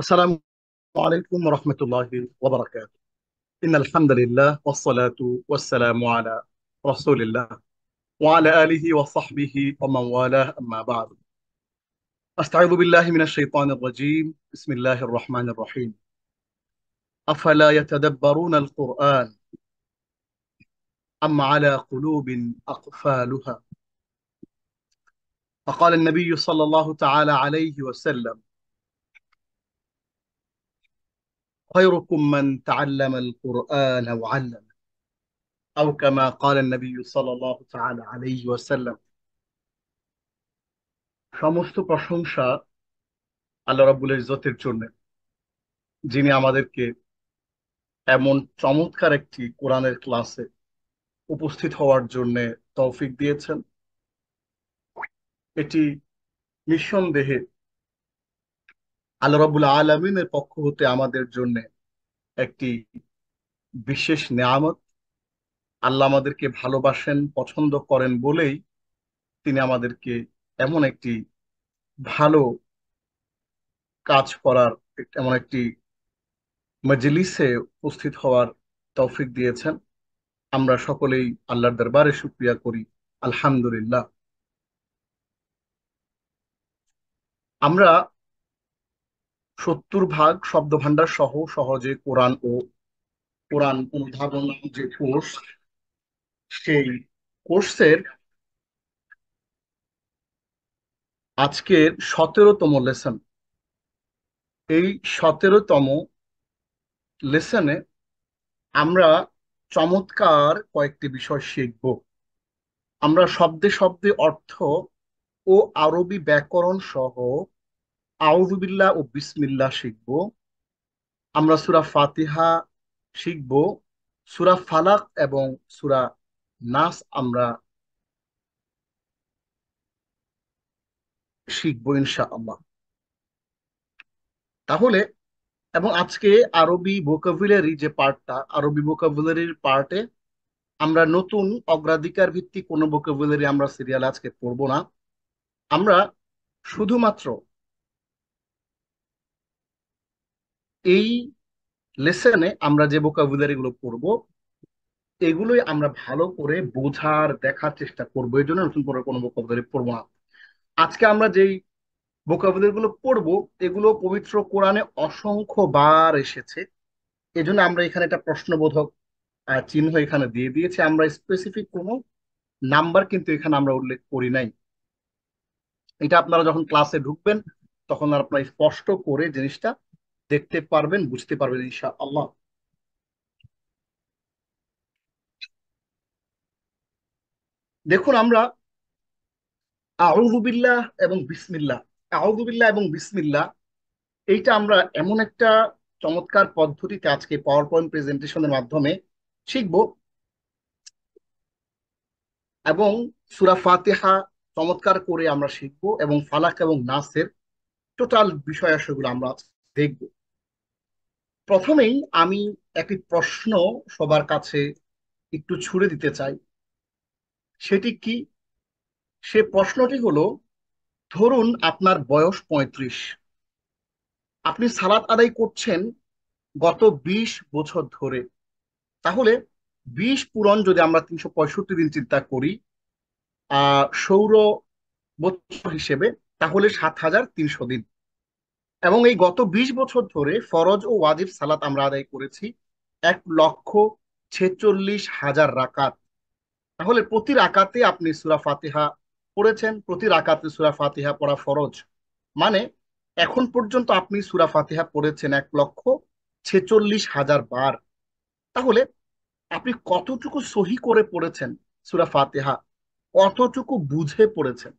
السلام عليكم ورحمة الله وبركاته. إن الحمد لله والصلاة والسلام على رسول الله وعلى آله وصحبه ومن والاه، أما بعد. أستعيذ بالله من الشيطان الرجيم. بسم الله الرحمن الرحيم. أفلا يتدبرون القرآن أم على قلوب أقفالها. فقال النبي صلى الله تعالى عليه وسلم: خيركم من تعلم القرآن وعلمه، أو كما قال النبي صلى الله تعالى عليه وسلم. সমস্ত প্রশংসা আল্লাহ রাব্বুল ইজ্জতের জন্য, যিনি আমাদেরকে এমন চমৎকার একটি কোরআনের ক্লাসে উপস্থিত হওয়ার জন্য তৌফিক দিয়েছেন। এটি নিঃসন্দেহে আল্লাহ রাব্বুল আলামিনের পক্ষ হতে আমাদের জন্য একটি বিশেষ নেয়ামত। আল্লাহ আমাদেরকে ভালোবাসেন, পছন্দ করেন বলেই তিনি আমাদেরকে এমন একটি ভালো কাজ করার, এমন একটি মজলিসে উপস্থিত হওয়ার তৌফিক দিয়েছেন। আমরা সকলেই আল্লাহর দরবারে শুকরিয়া করি, আলহামদুলিল্লাহ। আমরা 70 ভাগ শব্দভাণ্ডার সহ সহজে কোরআন ও কোরআন অনুধাবন যে কোর্স, সেই কোর্সের আজকের 17তম লেসন। এই 17তম লেসনে আমরা চমৎকার কয়েকটি বিষয় শিখব। আমরা শব্দে শব্দে অর্থ ও আরবি ব্যাকরণ সহ আউযু বিল্লাহ ও বিসমিল্লাহ শিখব। আমরা সূরা ফাতিহা শিখব, সূরা ফালাক এবং সূরা নাস আমরা শিখবো ইনশাআল্লাহ। তাহলে এবং আজকে আরবি ভোকাবুলারি যে পার্টটা, আরবি ভোকাবুলারির পার্টে আমরা নতুন অগ্রাধিকার ভিত্তিক কোনো ভোকাবুলারি আমরা সিরিয়াল আজকে পড়ব না। আমরা শুধুমাত্র এই লেসনে আমরা যে ভোকাবুলারি গুলো পড়বো, এগুলোই আমরা ভালো করে বোঝার দেখার চেষ্টা করবো। এই জন্য নতুন করে কোনো ভোকাবুলারি পড়বো না। আজকে আমরা যেই ভোকাবুলারি গুলো পড়বো, এগুলো পবিত্র কোরআনে অসংখ্য বার এসেছে। এজন্য আমরা এখানে একটা প্রশ্নবোধক চিহ্ন এখানে দিয়ে দিয়েছি। আমরা স্পেসিফিক কোনো নাম্বার কিন্তু এখানে আমরা উল্লেখ করি নাই। এটা আপনারা যখন ক্লাসে ঢুকবেন তখন আপনারা স্পষ্ট করে জিনিসটা দেখতে পারবেন, বুঝতে পারবেন ইনশাআল্লাহ। দেখুন, আমরা আউযু বিল্লাহ এবং বিসমিল্লাহ, আউযু বিল্লাহ এবং বিসমিল্লাহ, এইটা আমরা এমন একটা চমৎকার পদ্ধতিতে আজকে পাওয়ার পয়েন্ট প্রেজেন্টেশনের মাধ্যমে শিখব। এবং সূরা ফাতিহা চমৎকার করে আমরা শিখব এবং ফালাক এবং নাসের টোটাল বিষয়াংশগুলো আমরা দেখব। প্রথমেই আমি একটি প্রশ্ন সবার কাছে একটু ছুড়ে দিতে চাই। সেটি কি? সে প্রশ্নটি হলো, ধরুন আপনার বয়স 35, আপনি সালাত আদায় করছেন গত 20 বছর ধরে। তাহলে 20 পূরণ যদি আমরা 365 দিন চিন্তা করি সৌর বছর হিসেবে, তাহলে 7300 দিন। এবং এই গত 20 বছর ধরে ফরজ ও ওয়াজিব সালাত আমরা আদায় করেছি 1,46,000 রাকাত। তাহলে প্রতি রাকাতে আপনি সূরা ফাতিহা পড়েছেন, প্রতি রাকাতে সূরা ফাতিহা পড়া ফরজ। মানে এখন পর্যন্ত আপনি সূরা ফাতিহা পড়েছেন 1,46,000 বার। তাহলে আপনি কতটুকু সহি করে পড়েছেন সূরা ফাতিহা, কতটুকু বুঝে পড়েছেন?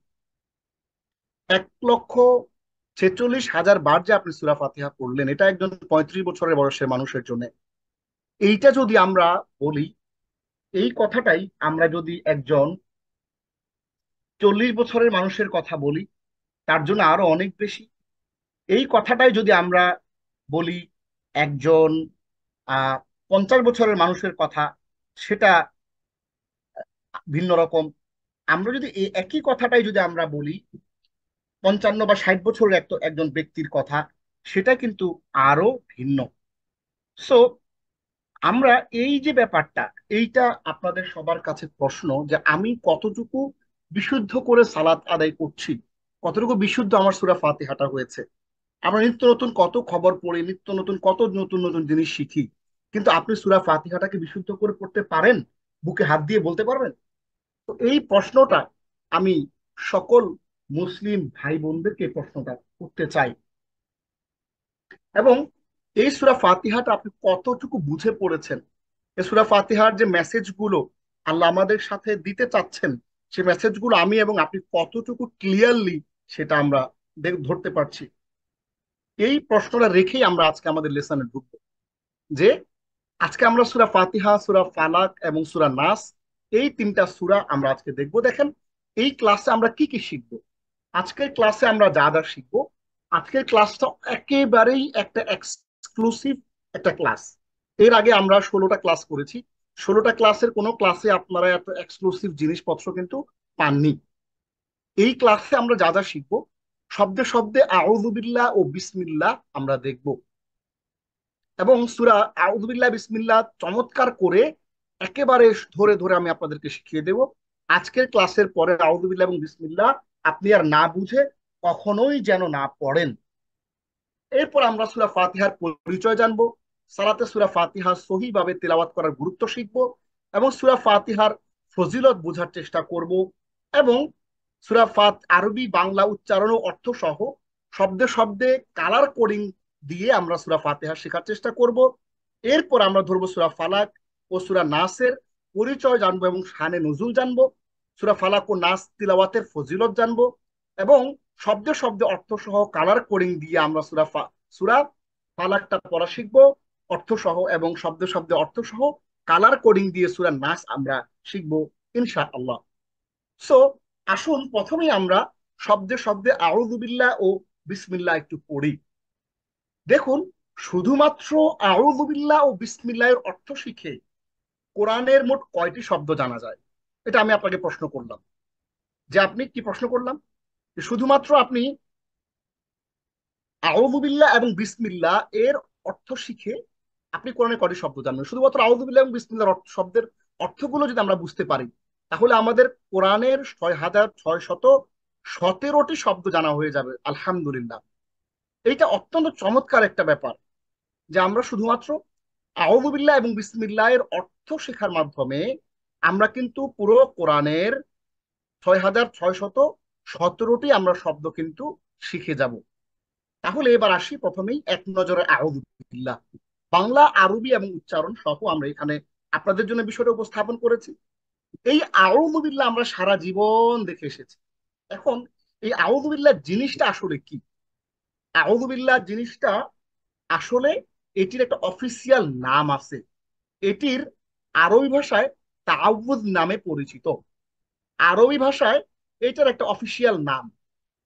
1,46,000 বার যে আপনি সূরা ফাতিহা পড়লেন, এটা একজন 35 বছরের বয়সের মানুষের জন্য। এইটা যদি আমরা বলি, এই কথাটাই আমরা যদি একজন 40 বছরের মানুষের কথা বলি, তার জন্য আরো অনেক বেশি। এই কথাটাই যদি আমরা বলি একজন আহ 50 বছরের মানুষের কথা, সেটা ভিন্ন রকম। আমরা যদি এই একই কথাটাই যদি আমরা বলি 55 বা 60 বছরের একজন ব্যক্তির কথা, সেটা কিন্তু আরো ভিন্ন। সো আমরা এই যে ব্যাপারটা, এইটা আপনাদের সবার কাছে প্রশ্ন যে আমি কতটুকু বিশুদ্ধ করে সালাত আদায় করছি, কতটুকু বিশুদ্ধ আমার সূরা ফাতিহাটা হয়েছে। আমরা নিত্য নতুন কত খবর পড়ি, নিত্য নতুন কত নতুন নতুন জিনিস শিখি, কিন্তু আপনি সূরা ফাতিহাটাকে বিশুদ্ধ করে পড়তে পারেন? বুকে হাত দিয়ে বলতে পারবেন? তো এই প্রশ্নটা আমি সকল মুসলিম ভাই বোনদেরকে এই প্রশ্নটা করতে চাই। এবং এই সূরা ফাতিহাটা আপনি কতটুকু বুঝে পড়েছেন, এই সূরা ফাতিহার যে মেসেজ গুলো আল্লাহ আমাদের সাথে দিতে চাচ্ছেন, সেই মেসেজ গুলো আমি এবং আপনি কতটুকু ক্লিয়ারলি সেটা আমরা ধরতে পারছি। এই প্রশ্নটা রেখেই আমরা আজকে আমাদের লেসনে ঢুকবো, যে আজকে আমরা সূরা ফাতিহা, সূরা ফালাক এবং সূরা নাস, এই তিনটা সূরা আমরা আজকে দেখবো। দেখেন এই ক্লাসে আমরা কি কি শিখবো। আজকের ক্লাসে আমরা যা যা শিখবো, আজকের ক্লাসটা একেবারেই একটা এক্সক্লুসিভ একটা ক্লাস। এর আগে আমরা 16টা ক্লাস করেছি, 16টা ক্লাসের কোনো ক্লাসে আপনারা এত এক্সক্লুসিভ জিনিসপত্র কিন্তু পাননি। এই ক্লাসে আমরা যা যা শিখবো, শব্দে শব্দে আউযু বিল্লাহ ও বিসমিল্লাহ আমরা দেখব। এবং সূরা আউযু বিল্লাহ বিসমিল্লাহ চমৎকার করে একেবারে ধরে ধরে আমি আপনাদেরকে শিখিয়ে দেব। আজকের ক্লাসের পরে আউযু বিল্লাহ এবং বিসমিল্লাহ আপনি আর না বুঝে কখনোই যেন না পড়েন। এরপর আমরা সূরা ফাতিহার পরিচয় জানবো, সালাতে সূরা ফাতিহা সহি ভাবে তেলাওয়াত করার গুরুত্ব শিখবো, এবং সূরা ফাতিহার ফজিলত বোঝার চেষ্টা করব। এবং সূরা আরবি বাংলা উচ্চারণ ও অর্থ সহ শব্দে শব্দে কালার কোডিং দিয়ে আমরা সূরা ফাতিহা শেখার চেষ্টা করব। এরপর আমরা ধরবো সূরা ফালাক ও সূরা নাসের পরিচয় জানবো এবং শানে নজুল জানবো। সূরা ফালাক ও নাস তিলাওয়াতের ফজিলত জানবো, এবং শব্দে শব্দে অর্থ সহ কালার কোডিং দিয়ে আমরা সূরা ফালাকটা পড়া শিখবো অর্থ সহ, এবং শব্দে শব্দে অর্থ সহ কালার কোডিং দিয়ে সূরা নাস আমরা শিখবো ইনশাআল্লাহ। সো আসুন প্রথমেই আমরা শব্দে শব্দে আউযু বিল্লাহ ও বিসমিল্লাহ একটু পড়ি। দেখুন, শুধুমাত্র আউযু বিল্লাহ ও বিসমিল্লাহের অর্থ শিখে কোরআনের মোট কয়টি শব্দ জানা যায়? এটা আমি আপনাকে প্রশ্ন করলাম। যে আপনি কি প্রশ্ন করলাম, যে শুধুমাত্র আপনি আউযু বিল্লাহ এবং বিসমিল্লাহ এর অর্থ শিখে আপনি কোরআনে কয়টি শব্দ জানবেন? শুধুমাত্র আউযু বিল্লাহ এবং বিসমিল্লাহর শব্দের অর্থগুলো যদি আমরা বুঝতে পারি, তাহলে আমাদের কোরআনের 6,617টি শব্দ জানা হয়ে যাবে আলহামদুলিল্লাহ। এইটা অত্যন্ত চমৎকার একটা ব্যাপার, যে আমরা শুধুমাত্র আউযু বিল্লাহ এবং বিসমিল্লাহ এর অর্থ শেখার মাধ্যমে আমরা কিন্তু পুরো কোরআনের 6,617টি আমরা শব্দ কিন্তু শিখে যাব। তাহলে এবার আসি প্রথমেই এক নজরে আউযু বিল্লাহ। বাংলা, আরবি এবং উচ্চারণ সহ আমরা এখানে আপনাদের জন্য বিষয়টা উপস্থাপন করেছি। এই আউযু বিল্লাহ আমরা সারা জীবন দেখে এসেছি। এখন এই আউযু বিল্লাহ জিনিসটা আসলে কি? আউযু বিল্লাহ জিনিসটা আসলে, এটির একটা অফিসিয়াল নাম আছে। এটির আরবি ভাষায় তাআউযুজ নামে পরিচিত। আরবি ভাষায় এটার একটা অফিসিয়াল নাম,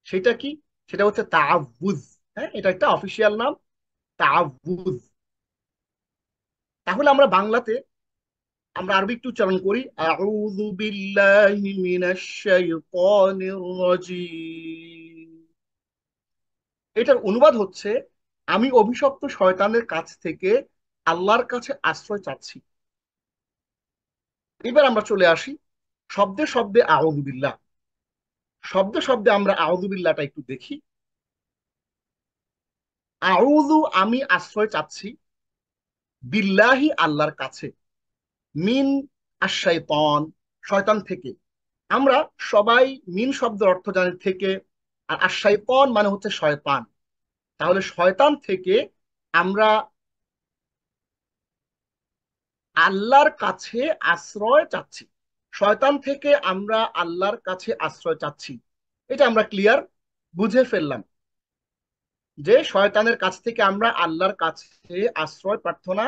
সেটা কি? সেটা হচ্ছে তাআউযুজ। হ্যাঁ, এটা একটা অফিসিয়াল নাম, তাআউযুজ। তাহলে আমরা বাংলাতে আমরা আরবি একটু উচ্চারণ করি, আউযু বিল্লাহি মিনাশ শাইতানির রাজীম। এটার অনুবাদ হচ্ছে, আমি অভিশপ্ত শয়তানের কাছ থেকে আল্লাহর কাছে আশ্রয় চাচ্ছি। এবার আমরা চলে আসি শব্দে শব্দে আউযু বিল্লাহ। শব্দে শব্দে আমরা আউযু বিল্লাহটা একটু দেখি। আউযু আমি আশ্রয় চাচ্ছি, বিল্লাহি আল্লাহর কাছে, মিন আশ-শাইতান শয়তান থেকে। আমরা সবাই মিন শব্দের অর্থ জানি থেকে, আর আশ-শাইতান মানে হচ্ছে শয়তান। তাহলে শয়তান থেকে আমরা আল্লাহর কাছে আশ্রয় চাচ্ছি। শয়তান থেকে আমরা আল্লাহর কাছে আশ্রয় চাচ্ছি, এটা আমরা ক্লিয়ার বুঝে ফেললাম, যে শয়তানের কাছ থেকে আমরা আল্লাহর কাছে আশ্রয় প্রার্থনা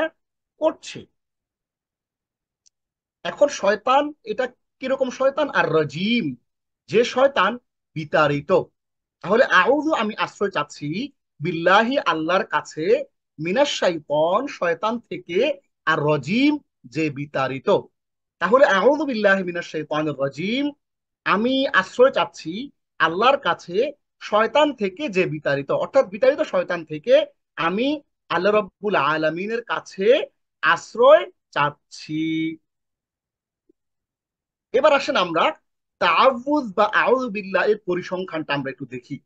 করছি। এখন শয়তান এটা কিরকম শয়তান? আর রাজিম, যে শয়তান বিতাড়িত। তাহলে আউযু আমি আশ্রয় চাচ্ছি বিল্লাহি আল্লাহর কাছে, মিনাশ শাইতান শয়তান থেকে, আর রাজিম যে বিতাড়িত। তাহলে আউযু বিল্লাহি মিনাশ শাইতানির রাজিম, আমি আশ্রয় চাচ্ছি আল্লাহর কাছে শয়তান থেকে যে বিতাড়িত, অর্থাৎ বিতাড়িত শয়তান থেকে আমি আল্লাহ রাব্বুল আলামিনের কাছে আশ্রয় চাচ্ছি। এবার আসেন আমরা তাআউযু বা আউযু বিল্লাহ এর পরিসংখ্যানটা আমরা একটু দেখি।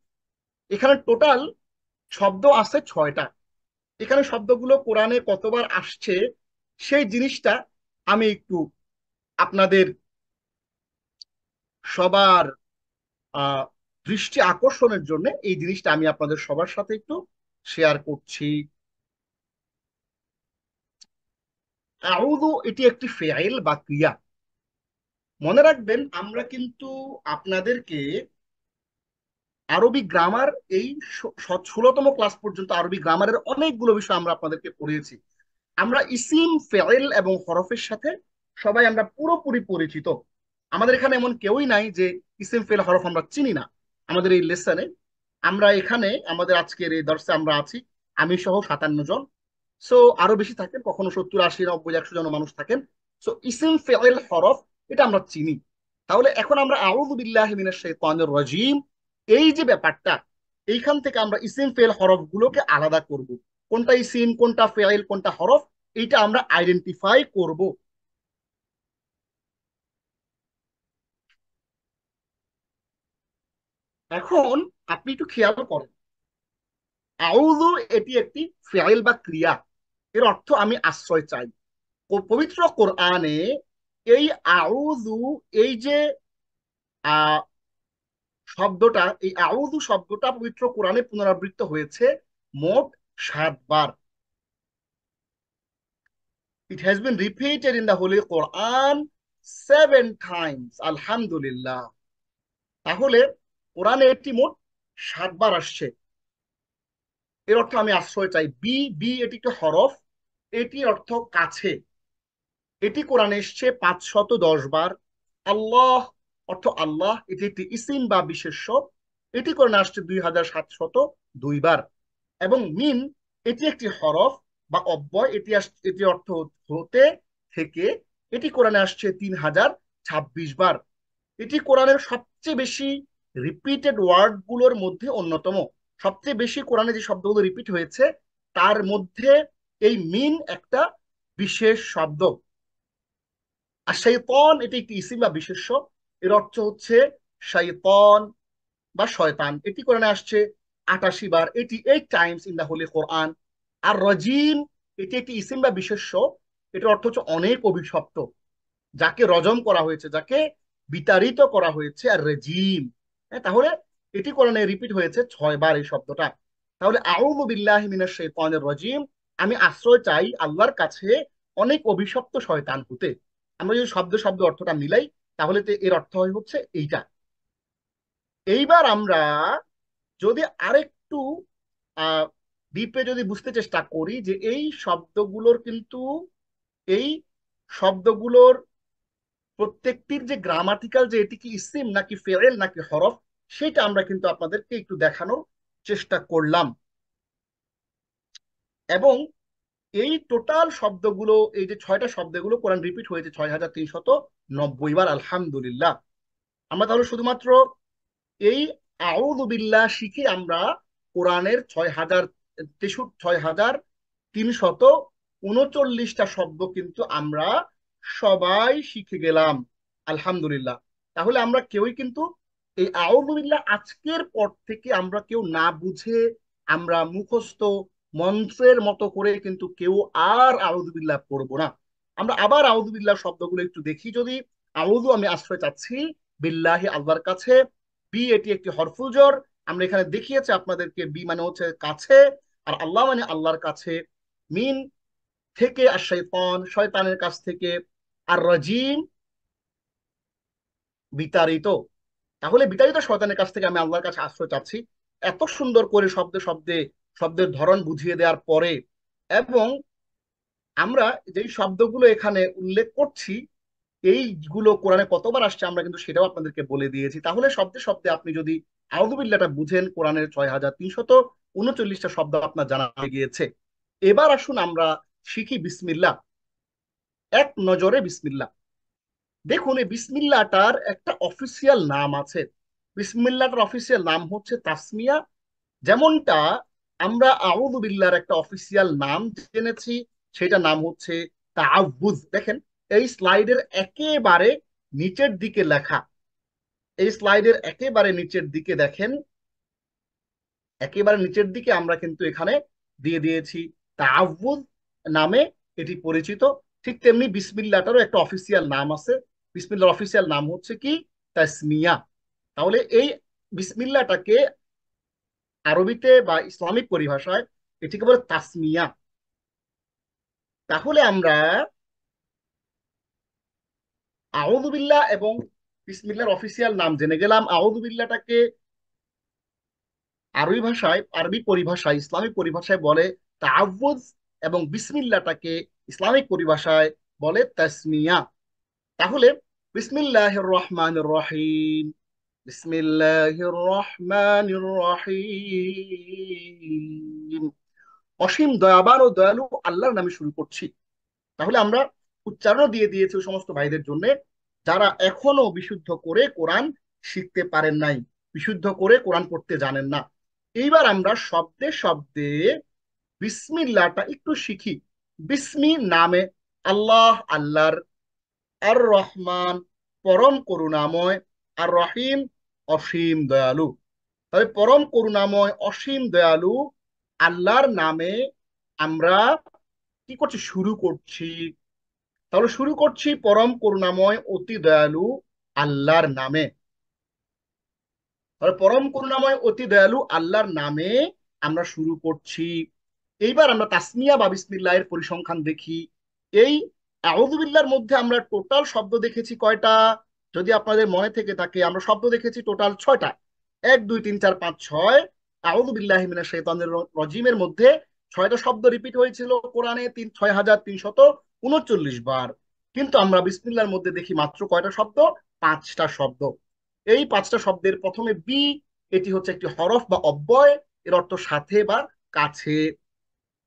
এখানে টোটাল শব্দ আছে 6টা। এখানে শব্দগুলো কোরআনে কতবার আসছে সেই জিনিসটা আমি একটু আপনাদের সবার আহ দৃষ্টি আকর্ষণের জন্য এই জিনিসটা আমি আপনাদের সবার সাথে একটু শেয়ার করছি। আউযু এটি একটি ফেইল বা ক্রিয়া। মনে রাখবেন আমরা কিন্তু আপনাদেরকে আরবি গ্রামার এই 16তম ক্লাস পর্যন্ত আরবি গ্রামারের অনেকগুলো বিষয় আমরা আপনাদেরকে পড়িয়েছি। আমরা ইসিম ফেইল এবং হরফের সাথে সবাই আমরা পুরোপুরি পরিচিত। আমাদের এখানে এমন কেউই নাই যে ইসিম ফেইল হরফ আমরা চিনি না। আমাদের এই লেসনে আমরা এখানে আমাদের আজকের এই দর্শে আমরা আছি আমি সহ 57 জন। সো আরো বেশি থাকেন, কখনো 70 80 90 100 জন মানুষ থাকেন। সো ইসিম ফেইল হরফ এটা আমরা চিনি। তাহলে এখন আমরা আউযু বিল্লাহি মিনাশ শাইতানির রাজিম এই যে ব্যাপারটা, এইখান থেকে আমরা ইসিম ফেইল হরফ গুলোকে আলাদা করব। কোনটা ইসিম, কোনটা ফেইল, কোনটা হরফ, এইটা আমরা আইডেন্টিফাই করব। এখন আপনি একটু খেয়াল করেন, আউযু এটি একটি ফেইল বা ক্রিয়া। এর অর্থ আমি আশ্রয় চাই। পবিত্র কোরআনে এই আউযু, এই যে আহ শব্দটা, এই আউযু শব্দটা পবিত্র কোরআনে পুনরাবৃত্ত হয়েছে মোট 7 বার। It has been repeated in the Holy Quran 7 times. আলহামদুলিল্লাহ। তাহলে কোরআনে এটি মোট 7 বার আসছে। এর অর্থ আমি আশ্রয় চাই। বি বি এটি একটি হরফ, এটির অর্থ কাছে। এটি কোরআনে এসছে 510 বার। আল্লাহ অর্থ আল্লাহ, এটি একটি ইসিম বা বিশেষ্য। এটি কোরআনে আসছে 2702 বার। এবং মিন এটি একটি হরফ বা অব্যয়, এটি অর্থ হতে, থেকে। এটি কোরআনে আসছে 3026 বার। এটি কোরআনের সবচেয়ে বেশি রিপিটেড ওয়ার্ড গুলোর মধ্যে অন্যতম। সবচেয়ে বেশি কোরআনে যে শব্দগুলো রিপিট হয়েছে তার মধ্যে এই মিন একটা বিশেষ শব্দ। আর শাইতান এটি একটি ইসিম বা বিশেষ্য। এর অর্থ হচ্ছে শাইতান বা শয়তান। এটি কোরআনে আসছে 88 বার। এটি 8 টাইমস ইন দা হোলি কোরআন। আর রজিম এটি একটি ইসিম বা বিশেষ্য। এটার অর্থ হচ্ছে অনেক অভিশপ্ত, যাকে রজম করা হয়েছে, যাকে বিতাড়িত করা হয়েছে। আর রেজিম, তাহলে এটি কোরআনে রিপিট হয়েছে 6 বার এই শব্দটা। তাহলে আউযু বিল্লাহি মিনাশ শাইতানির রাজিম, আমি আশ্রয় চাই আল্লাহর কাছে অনেক অভিশপ্ত শয়তান হতে। আমরা যদি শব্দ শব্দ অর্থটা মিলাই তাহলে তো এর অর্থ হয় হচ্ছে এইটা। এইবার আমরা যদি আরেকটু আহ ডিপে যদি বুঝতে চেষ্টা করি যে এই শব্দগুলোর কিন্তু, এই শব্দগুলোর প্রত্যেকটির যে গ্রামাটিক্যাল, যে এটি কি ইসিম নাকি ফেরেল নাকি হরফ, সেটা আমরা কিন্তু আপনাদেরকে একটু দেখানোর চেষ্টা করলাম। এবং এই টোটাল শব্দগুলো, এই যে 6টা শব্দগুলো কোরআন রিপিট হয়েছে 6390 বার। আলহামদুলিল্লাহ। আমরা তাহলে শুধুমাত্র এই আউযু বিল্লাহ শিখে আমরা কোরআনের 6339টা শব্দ কিন্তু আমরা সবাই শিখে গেলাম। আলহামদুলিল্লাহ। তাহলে আমরা কেউই কিন্তু এই আউযু বিল্লাহ আজকের পর থেকে আমরা কেউ না বুঝে, আমরা মুখস্থ মন্ত্রের মতো করে কিন্তু কেউ আর আউযু বিল্লাহ পড়বো না। আমরা আবার আউযু বিল্লাহ শব্দগুলো একটু দেখি যদি। আউযু আমি আশ্রয় চাচ্ছি বিল্লাহি আল্লাহর কাছে। বি এটি একটি হরফুল জর। আমরা এখানে দেখিয়েছি আপনাদেরকে, বি মানে হচ্ছে কাছে, আর আল্লাহ মানে আল্লাহর কাছে। মিন থেকে, আর শয়তান শয়তানের কাছ থেকে, আর রাজিম বিতাড়িত। তাহলে বিতাড়িত শয়তানের কাছ থেকে আমি আল্লাহর কাছে আশ্রয় চাচ্ছি। এত সুন্দর করে শব্দে শব্দে শব্দের ধরন বুঝিয়ে দেওয়ার পরে, এবং আমরা যেই শব্দগুলো এখানে উল্লেখ করছি এইগুলো কোরআনে কতবার আসছে আমরা কিন্তু সেটাও আপনাদেরকে বলে দিয়েছি। তাহলে শব্দে শব্দে আপনি যদি আউযুবিল্লাহটা বুঝেন, কোরআনের 6339টা শব্দ আপনার জানা হয়ে গিয়েছে। এবার আসুন আমরা শিখি বিসমিল্লাহ। এক নজরে বিসমিল্লাহ। দেখুন এই বিসমিল্লাহটার একটা অফিসিয়াল নাম আছে। বিসমিল্লাহর অফিসিয়াল নাম হচ্ছে তাসমিয়া। যেমনটা আমরা আউযু বিল্লাহর একটা অফিসিয়াল নাম জেনেছি, সেটা নাম হচ্ছে তাআউযুজ। দেখেন এই স্লাইডের একেবারে নিচের দিকে লেখা, এই স্লাইডের একেবারে নিচের দিকে দেখেন, একেবারে নিচের দিকে আমরা কিন্তু এখানে দিয়ে দিয়েছি তাআউযুজ নামে এটি পরিচিত। ঠিক তেমনি বিসমিল্লাহটারও একটা অফিসিয়াল নাম আছে। বিসমিল্লাহর অফিসিয়াল নাম হচ্ছে কি? তাসমিয়া। তাহলে এই বিসমিল্লাহটাকে আরবিতে বা ইসলামিক পরিভাষায় এটিকে বলে তাসমিয়া। তাহলে আমরা আউযু বিল্লাহ এবং বিসমিল্লাহর অফিসিয়াল নাম জেনে গেলাম। আউযু বিল্লাহটাকে আরবি ভাষায়, আরবি পরিভাষায়, ইসলামিক পরিভাষায় বলে তাআউযুজ, এবং বিসমিল্লাহটাকে ইসলামিক পরিভাষায় বলে তাসমিয়া। তাহলে বিসমিল্লাহির রহমানির রহিম, বিসমিল্লাহির রহমানির রহিম, অসীম দয়াবান ও দয়ালু আল্লাহর নামে শুরু করছি। তাহলে আমরা উচ্চারণ দিয়ে দিয়েছি ওই সমস্ত ভাইদের জন্য যারা এখনো বিশুদ্ধ করে কোরআন শিখতে পারেন নাই, বিশুদ্ধ করে কোরআন পড়তে জানেন না। এইবার আমরা শব্দে শব্দে বিসমিল্লাহটা একটু শিখি। বিসমি নামে, আল্লাহ আল্লাহর, আর রহমান পরম করুণাময়, আর রহিম অসীম দয়ালু। তবে পরম করুণাময় অসীম দয়ালু আল্লাহর নামে আমরা কি করছি? শুরু করছি। তাহলে শুরু করছি পরম করুণাময় অতি দয়ালু আল্লাহর নামে। তাহলে পরম করুণাময় অতি দয়ালু আল্লাহর নামে আমরা শুরু করছি। এইবার আমরা তাসমিয়া বা বিসমিল্লাহ এর পরিসংখ্যান দেখি। এই আউযু বিল্লাহর মধ্যে আমরা টোটাল শব্দ দেখেছি কয়টা? যদি আপনাদের মনে থেকে থাকে, আমরা শব্দ দেখেছি টোটাল 6টা। 1 2 3 4 5 6। আউযু বিল্লাহি মিনাশ শাইতানির রাজিমের মধ্যে 6টা শব্দ রিপিট হয়েছিল কোরআনে 6339 বার। কিন্তু আমরা বিসমিল্লাহর মধ্যে দেখি মাত্র কয়টা শব্দ? 5টা শব্দ। এই 5টা শব্দের প্রথমে বি, এটি হচ্ছে একটি হরফ বা অব্যয়, এর অর্থ সাথে বা কাছে।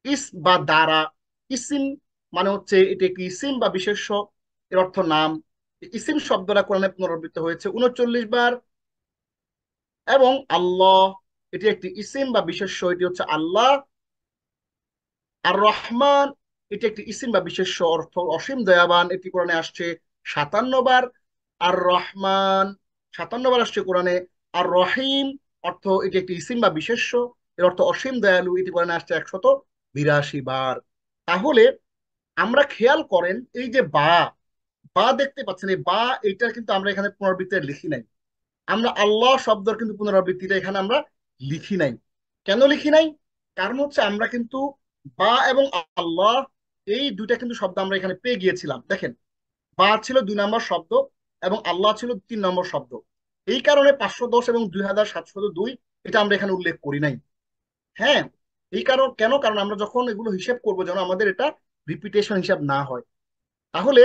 ইস বা দ্বারা, ইসিম মানে হচ্ছে এটি একটি ইসিম বা বিশেষ্য, এর অর্থ নাম। ইসিম শব্দটা কোরআনে পুনরাবৃত্ত হয়েছে 39 বার। এবং আল্লাহ, এটি একটি ইসিম বা বিশেষ্য, এটি হচ্ছে আল্লাহ। আর রহমান, এটি একটি ইসিম বা বিশেষ্য, অর্থ অসীম দয়াবান, এটি কোরআনে আসছে 57 বার। আর রহমান 57 বার আসছে কোরআনে। আর রহিম অর্থ এটি একটি ইসিম বা বিশেষ্য, এর অর্থ অসীম দয়ালু, এটি কোরআনে আসছে 182 বার। তাহলে আমরা খেয়াল করেন এই যে বা, বা দেখতে পাচ্ছেন, এই বা এইটা কিন্তু আমরা এখানে পুনরাবৃত্তি লিখি নাই। আমরা আল্লাহ শব্দের কিন্তু পুনরাবৃত্তিটা এখানে আমরা লিখি নাই। কেন লিখি নাই? কারণ হচ্ছে আমরা কিন্তু বা এবং আল্লাহ এই দুইটা কিন্তু শব্দ আমরা এখানে পেয়ে গিয়েছিলাম। দেখেন, বা ছিল 2 নম্বর শব্দ এবং আল্লাহ ছিল 3 নম্বর শব্দ। এই কারণে 510 এবং 2702 এটা আমরা এখানে উল্লেখ করি নাই। হ্যাঁ, এই কারণ কেন? কারণ আমরা যখন এগুলো হিসেব করবো যেন আমাদের এটা রিপিটেশন হিসাব না হয়। তাহলে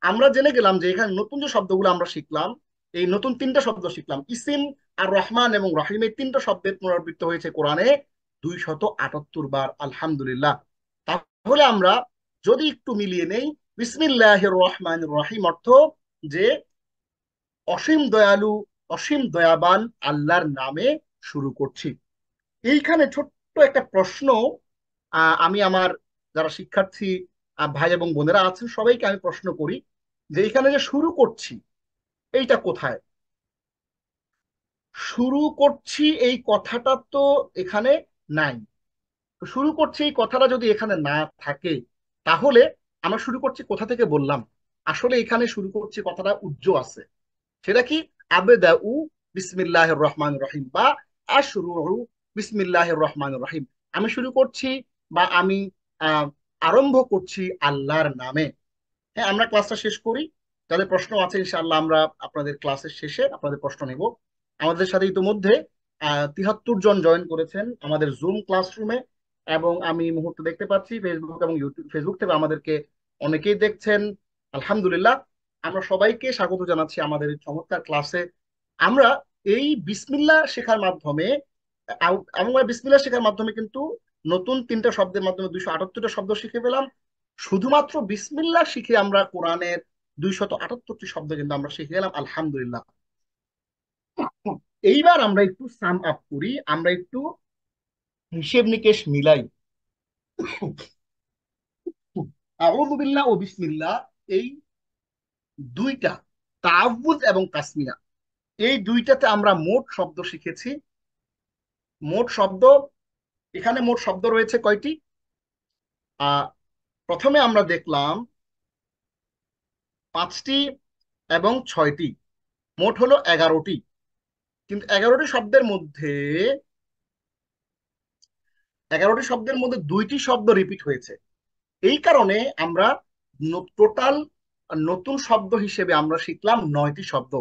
আমরা জেনে গেলাম যে এখানে নতুন যে শব্দগুলো আমরা শিখলাম, এই নতুন 3টা শব্দ শিখলাম, ইসিম আর রহমান এবং রহিম, এই 3টা শব্দের পুনরাবৃত্ত হয়েছে কোরআনে 278 বার। আলহামদুলিল্লাহ। তাহলে আমরা যদি একটু মিলিয়ে নেই, বিসমিল্লাহির রহমানির রহিম অর্থ যে অসীম দয়ালু, অসীম দয়াবান আল্লাহর নামে শুরু করছি। এইখানে ছোট্ট একটা প্রশ্ন আমি আমার যারা শিক্ষার্থী ভাই এবং বোনেরা আছেন সবাইকে আমি প্রশ্ন করি যে এখানে যে শুরু করছি, এইটা কোথায়? শুরু করছি এই কথাটা তো এখানে নাই। তো শুরু করছি এই কথাটা যদি এখানে না থাকে, তাহলে আমরা শুরু করছি কোথা থেকে বললাম? আসলে এখানে শুরু করছি কথাটা উজ্জ আছে। সেটা কি? আবেদাউ বিসমিল্লাহির রহমানির রহিম, বা আশরুউ বিসমিল্লাহির রহমানির রহিম। আমি শুরু করছি বা আমি আহ, আরম্ভ করছি আল্লাহর নামে। হ্যাঁ, আমরা ক্লাসটা শেষ করি। যাদের প্রশ্ন আছে ইনশাআল্লাহ আমরা আপনাদের ক্লাসের শেষে আপনাদের প্রশ্ন নেব। আমাদের সাথে ইতিমধ্যে 73 জন জয়েন করেছেন আমাদের জুম ক্লাসরুমে, এবং আমি এই মুহূর্তে দেখতে পাচ্ছি ফেসবুক এবং ইউটিউব, ফেসবুক থেকে আমাদেরকে অনেকেই দেখছেন। আলহামদুলিল্লাহ। আমরা সবাইকে স্বাগত জানাচ্ছি আমাদের এই চমৎকার ক্লাসে। আমরা এই বিসমিল্লাহ শেখার মাধ্যমে আমরা বিসমিল্লাহ শেখার মাধ্যমে কিন্তু নতুন 3টা শব্দের মাধ্যমে 278টা শব্দ শিখে পেলাম। শুধুমাত্র বিসমিল্লাহ শিখে আমরা কোরআনের 278টি শব্দ কিন্তু আমরা শিখে গেলাম। আলহামদুলিল্লাহ। এইবার আমরা একটু সাম আপ করি, আমরা একটু হিসেব নিকেশ মিলাই। আউযু বিল্লাহ ও বিসমিল্লাহ, এই দুইটা, তাআউযুজ এবং তাসমিয়া, এই দুইটাতে আমরা মোট শব্দ শিখেছি। মোট শব্দ, এখানে মোট শব্দ রয়েছে কয়টি? আহ প্রথমে আমরা দেখলাম পাঁচটি এবং ছয়টি, মোট হলো 11টি। কিন্তু 11টি শব্দের মধ্যে দুইটি শব্দ রিপিট হয়েছে। এই কারণে আমরা টোটাল নতুন শব্দ হিসেবে আমরা শিখলাম 9টি শব্দ।